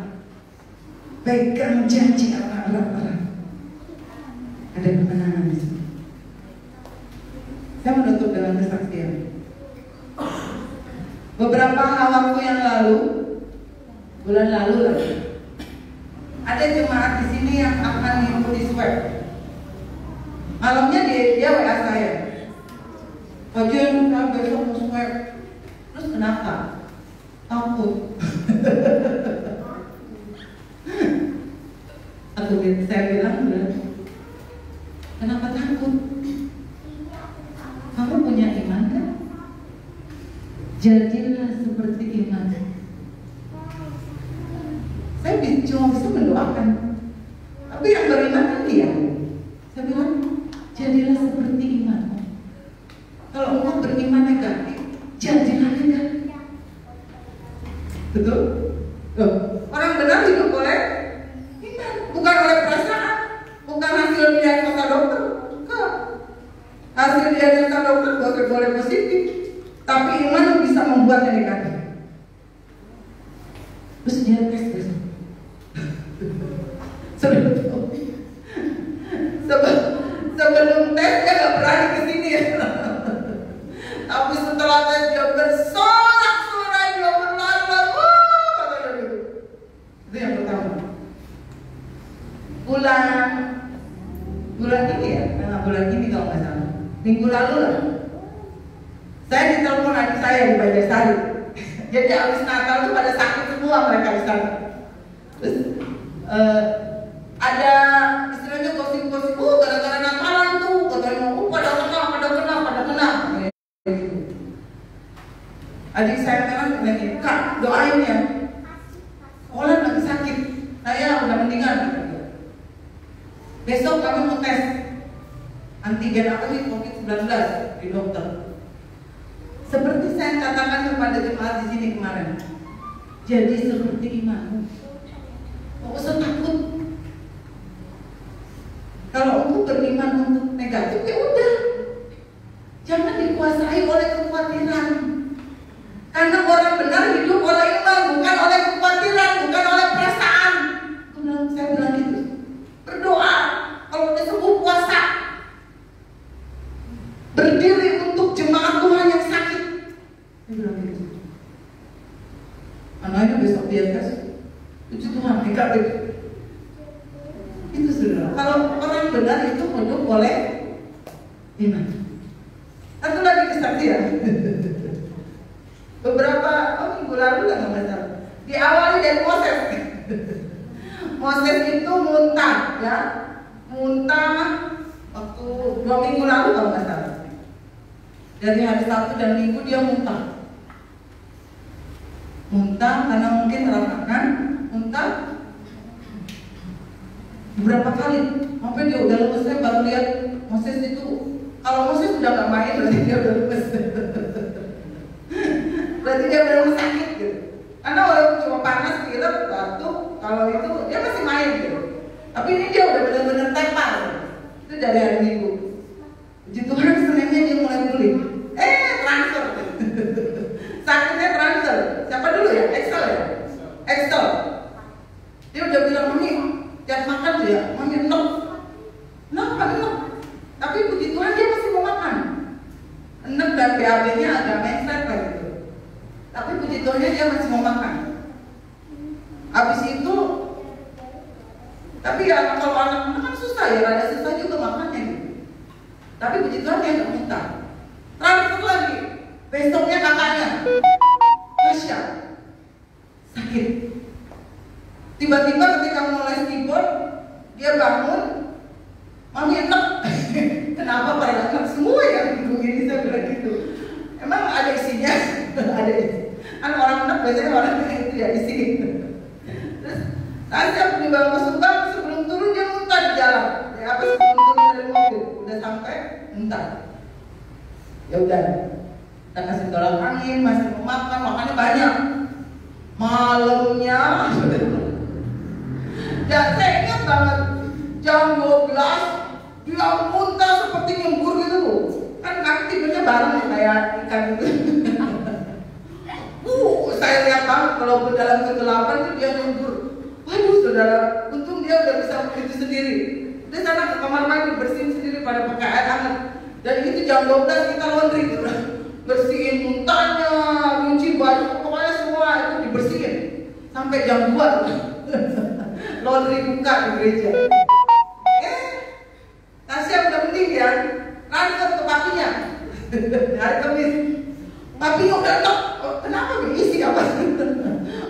pegang janji Allah, ada kemenangan di sini. Saya menutup dengan kesaksian. Beberapa waktu yang lalu, bulan lalu lah, ada jemaat di sini yang akan mengikuti swab. Malamnya dia WA saya, Pak Jen, kan besok mau swab. Terus kenapa? Takut. Saya bilang, kenapa takut? Kamu punya iman kan? Jadilah seperti iman. Saya cuma bisa mendoakan, tapi yang beriman kan dia. Saya bilang, jadilah seperti iman. Kalau engkau beriman negatif, jadilah negatif. Betul? Loh, orang benar hidup oleh iman, bukan oleh perasaan, bukan hasil diagnosa dokter. Bukan. Hasil diagnosa dokter boleh positif, tapi iman bisa membuatnya negatif. Terus dia tes besok. Sebelum tes dia gak berani kesini ya. Tapi setelah tes dia bersorak-sorai, dia berlari-lari, katanya gitu. Itu yang pertama. Bulan ini ya, bulan ini kalau nggak salah, minggu lalu lah, saya ditelepon adik saya di Banjarsari. Jadi habis Natal itu pada sakit semua mereka di sana. Terus ada istilahnya gosip-gosip, gara-gara Natalan tuh, katanya, pada kena. Adik saya kan bilang, Kak, doain ya. Olan lagi sakit, saya udah meninggal. Besok kami mau tes antigen apa nih COVID-19 di dokter. Seperti saya katakan kepada jemaat di sini kemarin, jadi seperti imanmu. Gak usah takut. Kalau engkau beriman untuk negatif, ya udah. Jangan dikuasai oleh kekhawatiran. Karena orang benar hidup oleh iman, bukan oleh kekhawatiran, bukan oleh perasaan. Saya bilang gitu. Berdoa, kalau udah sembuh puasa. Berdiri untuk jemaat Tuhan yang sakit. Saya bilang gitu. Anaknya besok dia tes. Puji Tuhan, negatif. Itu saudara. Kalau orang benar itu hidup oleh iman. Satu lagi kesaksian. Beberapa minggu lalu lah nggak masalah. Diawali dari Moses. Moses itu muntah, ya, muntah waktu 2 minggu lalu kalau nggak salah. Dari hari Sabtu dan Minggu dia muntah. Muntah karena mungkin salah makan, muntah beberapa kali. Sampai dia udah lemes, saya baru lihat Moses itu. Kalau Moses udah nggak main, berarti dia udah lemes. Berarti dia udah sakit gitu. Karena walaupun cuma panas, pilek, batuk, kalau itu dia masih main gitu. Tapi ini dia udah benar-benar tepar. Itu dari hari Minggu. Puji Tuhan, Seninnya dia mulai pulih. Transfer. Sakitnya transfer. Siapa dulu ya? Excel ya? Excel. Dia udah bilang, Mami, tiap makan tuh ya, Mami enak. Tapi puji Tuhan dia masih mau makan. Enak dan BAB-nya agak mencret lah gitu. Tapi puji Tuhan dia masih mau makan. Habis itu, tapi ya kalau anak-anak kan susah ya, ada susah juga makannya gitu. Tapi puji Tuhan dia nggak muntah. Transfer lagi. Besoknya kakaknya, Tasya, sakit. Tiba-tiba ketika mulai keyboard, dia bangun, Mami enak. Kenapa pada enak semua ya? Begini saya bilang gitu. Emang ada isinya? Ada isi. Kan orang enak biasanya orang itu ya isi. Terus Tasya dibawa ke Subang, sebelum turun dia muntah di jalan. Ya apa sebelum turun dari mobil, udah sampai muntah. Ya udah. Kita kasih tolak angin, masih mau makan, makannya banyak. Malamnya, dan saya ingat banget jam 12 dia muntah seperti nyembur gitu bu. Kan kaki tidurnya bareng kayak ikan gitu. Saya lihat banget kalau dalam kegelapan itu dia nyembur. Waduh saudara, untung dia udah bisa begitu sendiri. Dia sana ke kamar mandi bersihin sendiri pada pakai air hangat. Dan itu jam 12 kita laundry gitu. Bersihin muntahnya, cuci baju, pokoknya semua itu dibersihin sampai jam 2 laundry buka di gereja. Tasya udah mending ya, transfer ke papinya hari Kamis. Papinya udah enak, kenapa berisi apa?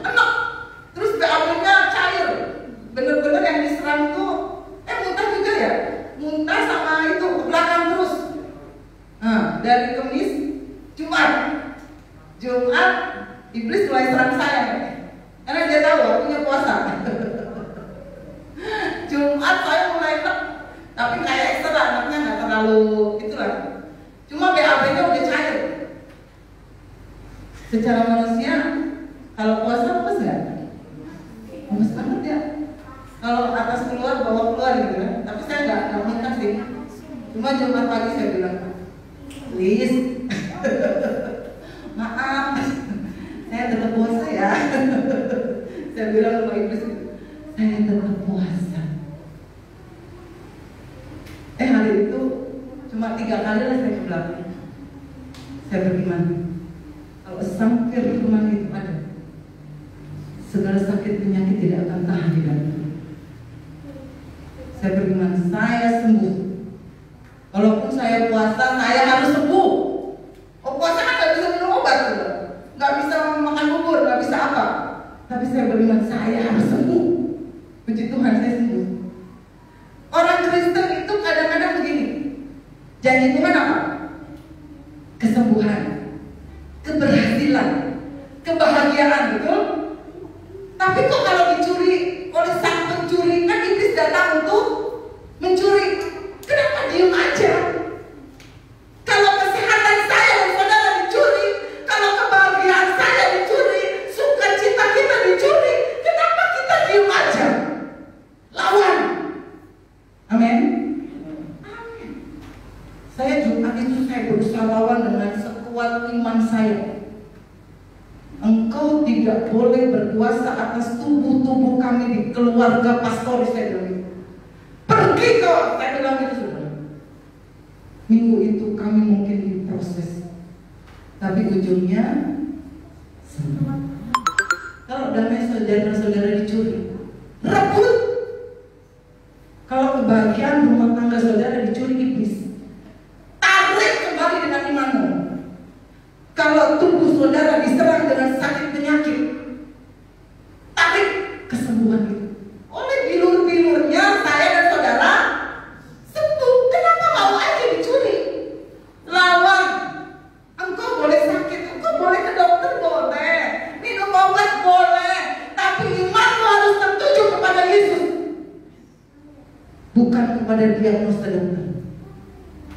Enak. Terus BAB-nya cair, bener-bener yang diserang tuh, muntah juga ya, muntah sama itu ke belakang terus. Nah, dari Kamis Jumat, iblis mulai serang saya, karena dia tahu aku punya puasa. Jumat saya mulai enak, tapi kayak ekstra anaknya nggak terlalu itulah. Cuma BAB-nya udah cair. Secara manusia, kalau puasa lemes nggak? Lemes banget ya. Kalau atas keluar, bawah keluar gitu kan. Tapi saya nggak minta sih. Cuma Jumat pagi saya bilang, please. Maaf, saya tetap puasa ya. Saya bilang sama iblis, saya tetap puasa. Hari itu cuma 3 kali lah saya ke belakang. Saya beriman, kalau sampai rekaman itu ada, segala sakit penyakit tidak akan tahan di dalam. Saya beriman, saya sembuh. Walaupun saya puasa, saya harus sembuh. Puasa kan nggak bisa minum obat, nggak bisa makan bubur, nggak bisa apa. Tapi saya beriman, saya harus sembuh. Puji Tuhan, saya sembuh. Janji Tuhan apa? Kesembuhan, keberhasilan, kebahagiaan, betul? Tapi kok kalau dicuri oleh sang pencuri, kan iblis datang untuk mencuri. Kenapa diem aja? Kalau kesehatan saya dan saudara dicuri, kalau kebahagiaan saya dicuri, sukacita kita dicuri, kenapa kita diem aja? Lawan. Amin. Amin. Saya Jumat itu saya berusaha lawan dengan sekuat iman saya. Engkau tidak boleh berkuasa atas tubuh-tubuh kami di keluarga pastoris, saya bilang. Pergi kau, saya bilang itu saudara. Minggu itu kami mungkin diproses, tapi ujungnya sembuh. Kalau damai saudara-saudara dicuri, rebut. Kalau kebahagiaan rumah tangga saudara dicuri iblis, tarik kembali dengan imanmu. Kalau tubuh saudara diserang dengan sakit penyakit, tarik kesembuhan itu. Oleh bilur-bilurnya saya dan saudara sembuh. Kenapa mau aja dicuri? Lawan. Engkau boleh sakit, engkau boleh ke dokter, boleh minum obat, boleh, tapi imanmu harus tertuju kepada Yesus, bukan kepada diagnosa dokter,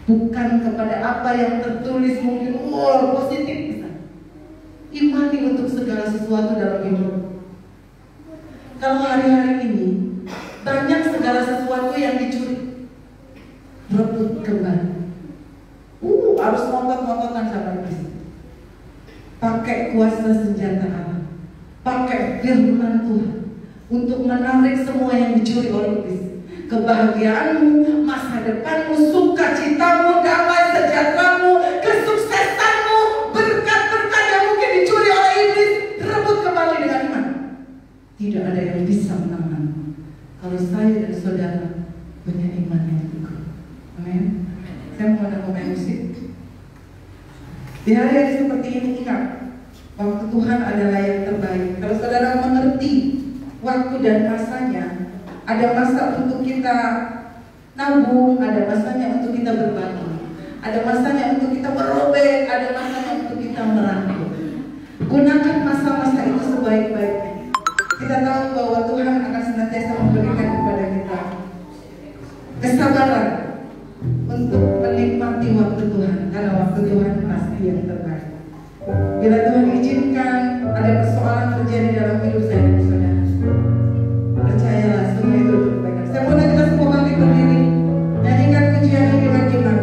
bukan kepada apa yang tertulis mungkin positif bisa. Imani untuk segala sesuatu dalam hidup. Kalau hari-hari ini banyak segala sesuatu yang dicuri, rebut kembali. Harus ngotot-ngototan sama iblis. Pakai kuasa senjata Allah, pakai firman Tuhan untuk menarik semua yang dicuri oleh iblis. Kebahagiaanmu, masa depanmu, sukacitamu, damai sejahteramu, kesuksesanmu, berkat-berkat yang mungkin dicuri oleh iblis, rebut kembali dengan iman. Tidak ada yang bisa menahan kalau saya dan saudara punya iman yang teguh. Amin. Saya mau ada pemain musik. Di hari-hari seperti ini ingat, waktu Tuhan adalah yang terbaik. Kalau saudara mengerti waktu dan masanya, ada masa untuk kita nabung, ada masanya untuk kita berbagi, ada masanya untuk kita merobek, ada masanya untuk kita merangkul. Gunakan masa-masa itu sebaik-baiknya. Kita tahu bahwa Tuhan akan senantiasa memberikan kepada kita kesabaran untuk menikmati waktu Tuhan, karena waktu Tuhan pasti yang terbaik. Bila Tuhan izinkan ada persoalan terjadi dalam hidup saya dan saudara, percayalah semua itu untuk kebaikan. Saya mau kita semua bangkit berdiri, nyanyikan pujian yang gimana-gimana.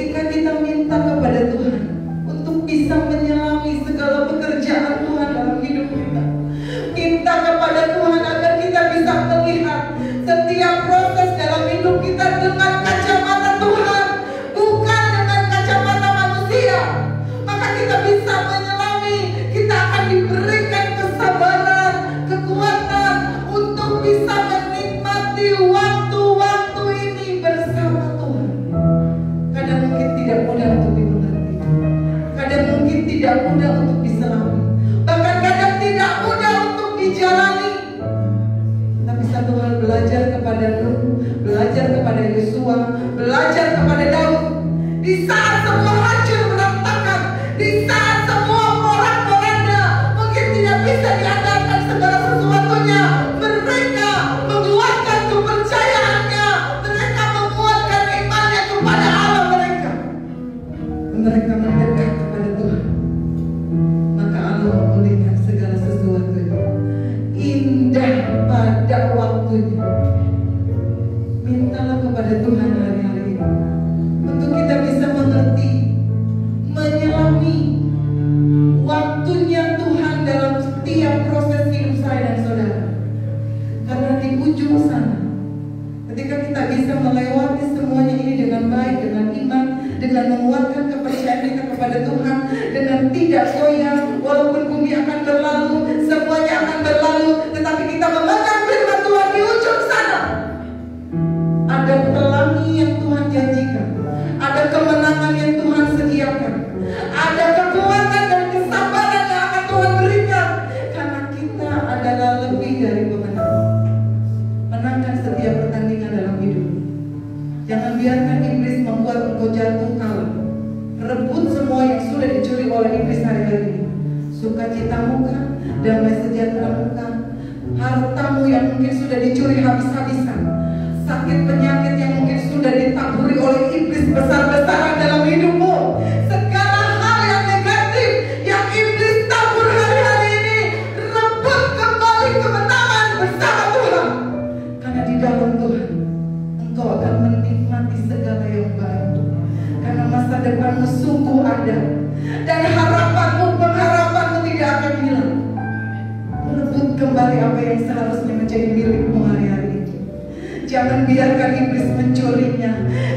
Ketika kita minta kepada Tuhan untuk bisa menyelami segala pekerjaan Tuhan dalam hidup kita, minta kepada Tuhan agar kita bisa melihat setiap proses dalam hidup kita dengan kacamata Tuhan, bukan dengan kacamata manusia, maka kita bisa menyelami. Kita akan diberikan kesabaran, kekuatan untuk bisa menikmati waktu-waktu ini bersama Tuhan. Kadang mungkin tidak mudah untuk dimengerti, kadang mungkin tidak mudah untuk diselami, bahkan kadang tidak mudah untuk dijalani. Tapi satu hal, belajar kepada Nuh, belajar kepada Yosua, belajar kepada Daud. Di saat semua hancur berantakan, di saat semua porak-poranda mungkin tidak bisa diandalkan segala sesuatunya, mereka menguatkan kepercayaannya, mereka menguatkan imannya kepada Allah mereka. Mereka mendekat kepada Tuhan, maka Allah memulihkan segala sesuatunya. Indah pada waktunya. Mintalah kepada Tuhan hari-hari ini untuk kita bisa mengerti, menyelami waktunya Tuhan dalam setiap proses hidup saya dan saudara. Karena di ujung sana, ketika kita bisa melewati semuanya ini dengan baik, dengan iman, dengan menguatkan kepercayaan kita kepada Tuhan, dengan tidak goyah, walaupun bumi akan berlalu, semuanya akan berlalu, tetapi kita memegang firman Tuhan. Di ujung sana ada pelangi yang Tuhan janjikan, ada kemenangan yang Tuhan sediakan, ada kekuatan dan kesabaran yang akan Tuhan berikan, karena kita adalah lebih dari pemenang. Menangkan setiap pertandingan dalam hidup. Jangan biarkan iblis membuat engkau jatuh kalah. Rebut semua yang sudah dicuri oleh iblis hari-hari ini. Sukacitamu kan, damai sejahteramu kan, hartamu yang mungkin sudah dicuri habis-habisan, sakit penyakit yang mungkin sudah ditaburi oleh iblis besar-besaran dalam hidupmu, segala hal yang negatif yang iblis tabur hari-hari ini, rebut kembali kemenangan bersama Tuhan. Karena di dalam Tuhan engkau akan menikmati segala yang baik, karena masa depanmu sungguh ada, dan harapanmu, pengharapanmu tidak akan hilang. Rebut kembali apa yang seharusnya menjadi milikmu hari-hari ini. Jangan biarkan iblis mencurinya.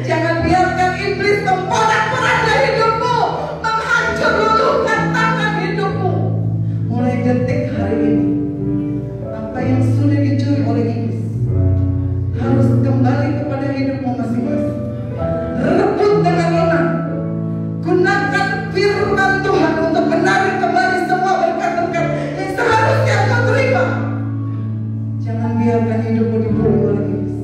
Jangan biarkan iblis memporak-poranda hidupmu, menghancur luluhkan tangan hidupmu. Mulai detik hari ini, apa yang sudah dicuri oleh iblis harus kembali kepada hidupmu masing-masing. Rebut dengan iman. Gunakan firman Tuhan untuk menarik kembali semua berkat-berkat yang seharusnya kau terima. Jangan biarkan hidupmu diburu oleh iblis.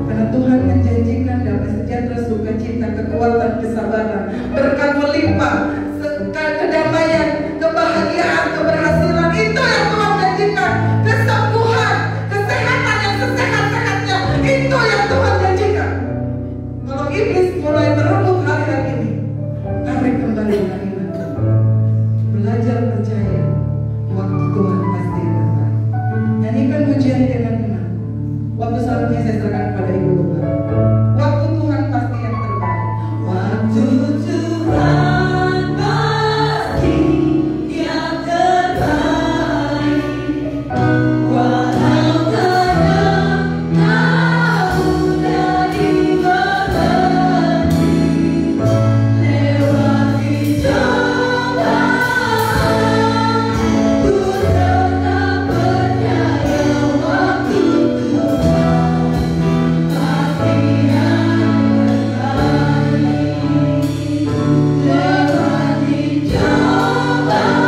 Karena Tuhan menjanjikan damai sejahtera, sukacita, kekuatan, kesabaran, berkat melimpah, kedamaian, kebahagiaan, keberhasilan. Itu yang Tuhan janjikan. Kesembuhan, kesehatan yang sesehat-sehatnya, itu yang Tuhan janjikan. Kalau iblis mulai merebut hari-hari ini, tarik kembali dengan iman. Belajar percaya, waktu Tuhan pasti datang. Nyanyikan pujian dengan iman. Waktu selanjutnya saya serahkan kepada Ibu Bapak. Waktu Tuhan pasti yang terbaik. Waktu Tuhan pasti yang terbaik. Walau kadang tak mudah dimengerti, lewati cobaan, ku tetap percaya waktu Tuhan pasti yang terbaik. Lewati cobaan,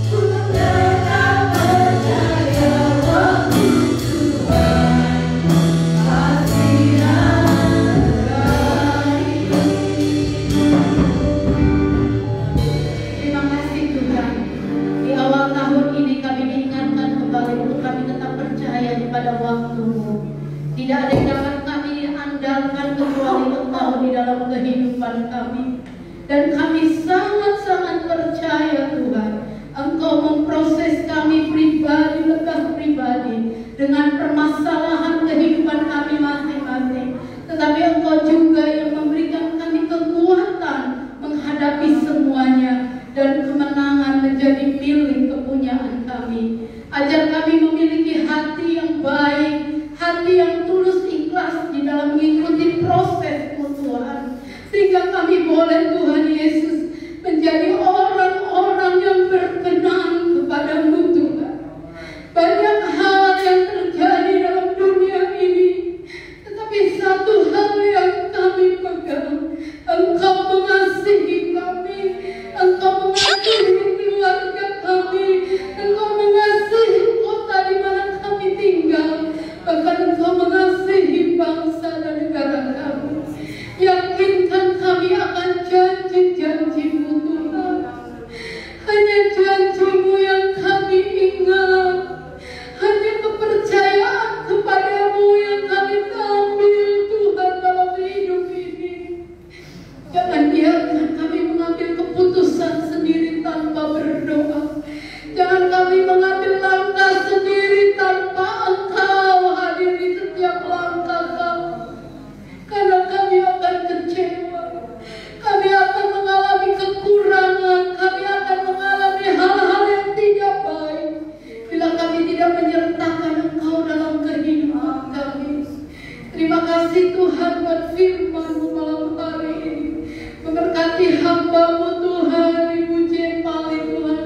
ku tetap percaya waktu Tuhan pasti yang terbaik.
Terima kasih Tuhan. Di awal tahun ini kami diingatkan kembali untuk kami tetap percaya kepada waktu-Mu. Tidak ada yang dapat kami andalkan kecuali Engkau di dalam kehidupan kami. Dan kami sangat-sangat percaya Tuhan, Engkau memproses kami pribadi dengan permasalahan kehidupan kami masing-masing. Tetapi Tetapi Engkau juga yang memberikan kami kekuatan menghadapi semuanya, dan kemenangan menjadi milik kepunyaan kami. Ajar kami memiliki hati yang baik, hati yang tulus ikhlas di dalam mengikuti proses Tuhan, sehingga kami boleh Tuhan Yesus menjadi orang-orang yang berkenan kepadamu Tuhan. Banyak hal yang terjadi dalam dunia ini, tetapi satu hal yang kami pegang, Engkau mengasihi kami, Engkau mengasihi keluarga kami, Engkau mengasihi kota di mana kami tinggal, bahkan Engkau mengasihi bangsa dan negara kami. Yakinkan kami akan janji-janji-Mu Tuhan. Hanya janji-Mu yang kami ingat, hanya kepercayaan kepada-Mu yang kami ambil Tuhan dalam hidup ini. Jangan biarkan kami mengambil keputusan sendiri tanpa berdoa. Jangan kami mengambil langkah sendiri tanpa Engkau hadir di setiap langkah kami. Karena kami akan kecewa, kami akan mengalami kekurangan, kami akan mengalami hal-hal yang tidak baik bila kami tidak menyertakan Engkau dalam kehidupan kami. Terima kasih Tuhan buat firman-Mu malam hari ini. Memberkati hamba-Mu Tuhan, Ibu Jepali Tuhan.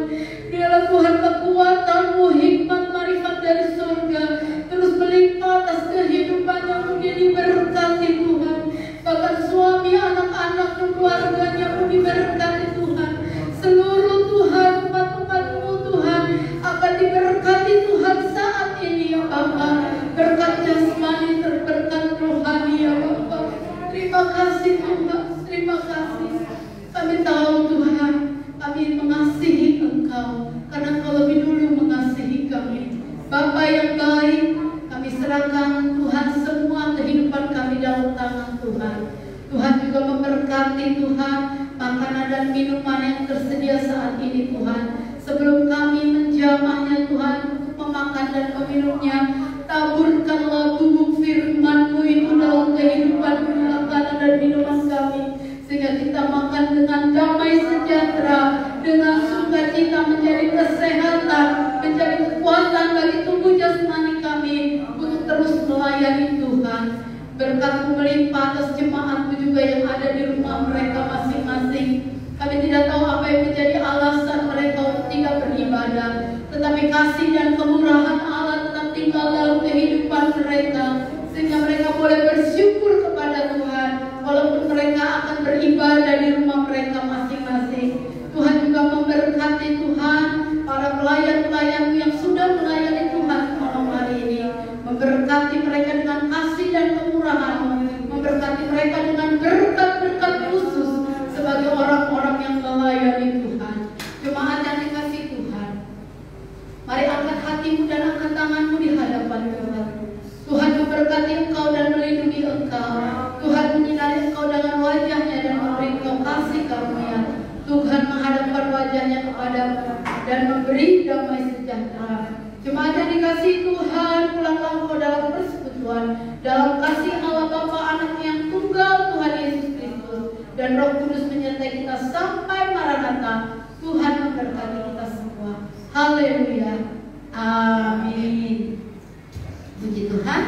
Biarlah Tuhan kekuatan-Mu, hikmat, marifat dari surga terus melimpah atas kehidupannya, mungkin diberkati Tuhan. Bahkan suami, anak-anak, keluarganya pun diberkati Tuhan. Seluruh Tuhan, umat-umat-Mu Tuhan akan diberkati Tuhan saat ini ya Bapa. Berkat jasmani terberkat rohani ya Bapa. Terima kasih Tuhan, terima kasih. Kami tahu Tuhan, kami mengasihi Engkau karena Engkau lebih dulu mengasihi kami. Bapa yang baik, kami serahkan Tuhan semua kehidupan kami dalam tangan Tuhan. Tuhan juga memberkati Tuhan makanan dan minuman yang tersedia saat ini Tuhan. Sebelum kami menjamahnya Tuhan untuk memakan dan meminumnya, taburkanlah bubuk firman-Mu itu dalam kehidupan makanan dan minuman kami, sehingga kita makan dengan damai sejahtera, dengan sukacita, menjadi kesehatan, menjadi kekuatan bagi tubuh jasmani kami untuk terus melayani Tuhan. Berkat-Mu melimpah atas jemaat-Mu juga yang ada di rumah mereka masing-masing. Kami tidak tahu apa yang menjadi alasan mereka untuk tidak beribadah, tetapi kasih dan kemurahan Allah tetap tinggal dalam kehidupan mereka, sehingga mereka boleh bersyukur kepada Tuhan walaupun mereka akan beribadah di rumah mereka masing-masing. Tuhan juga memberkati Tuhan para pelayan-pelayan yang sudah melayani Tuhan malam hari ini. Memberkati mereka dengan kasih dan kemurahan-Mu, memberkati mereka dengan berkat-berkat khusus sebagai orang-orang yang melayani Tuhan. Jemaat yang dikasihi Tuhan, mari angkat hatimu dan angkat tanganmu di hadapan Tuhan. Tuhan memberkati engkau dan melindungi engkau. Tuhan menyinari engkau dengan wajah-Nya dan memberi engkau kasih karunia. Tuhan menghadapkan wajah-Nya kepadamu dan memberi damai sejahtera. Jemaat yang dikasihi Tuhan, pulanglah engkau dalam persekutuan, dalam kasih Allah Bapa, Anak yang tunggal, Tuhan Yesus Kristus, dan Roh Kudus menyertai kita sampai Maranatha. Tuhan memberkati kita semua. Haleluya. Amin. Puji Tuhan.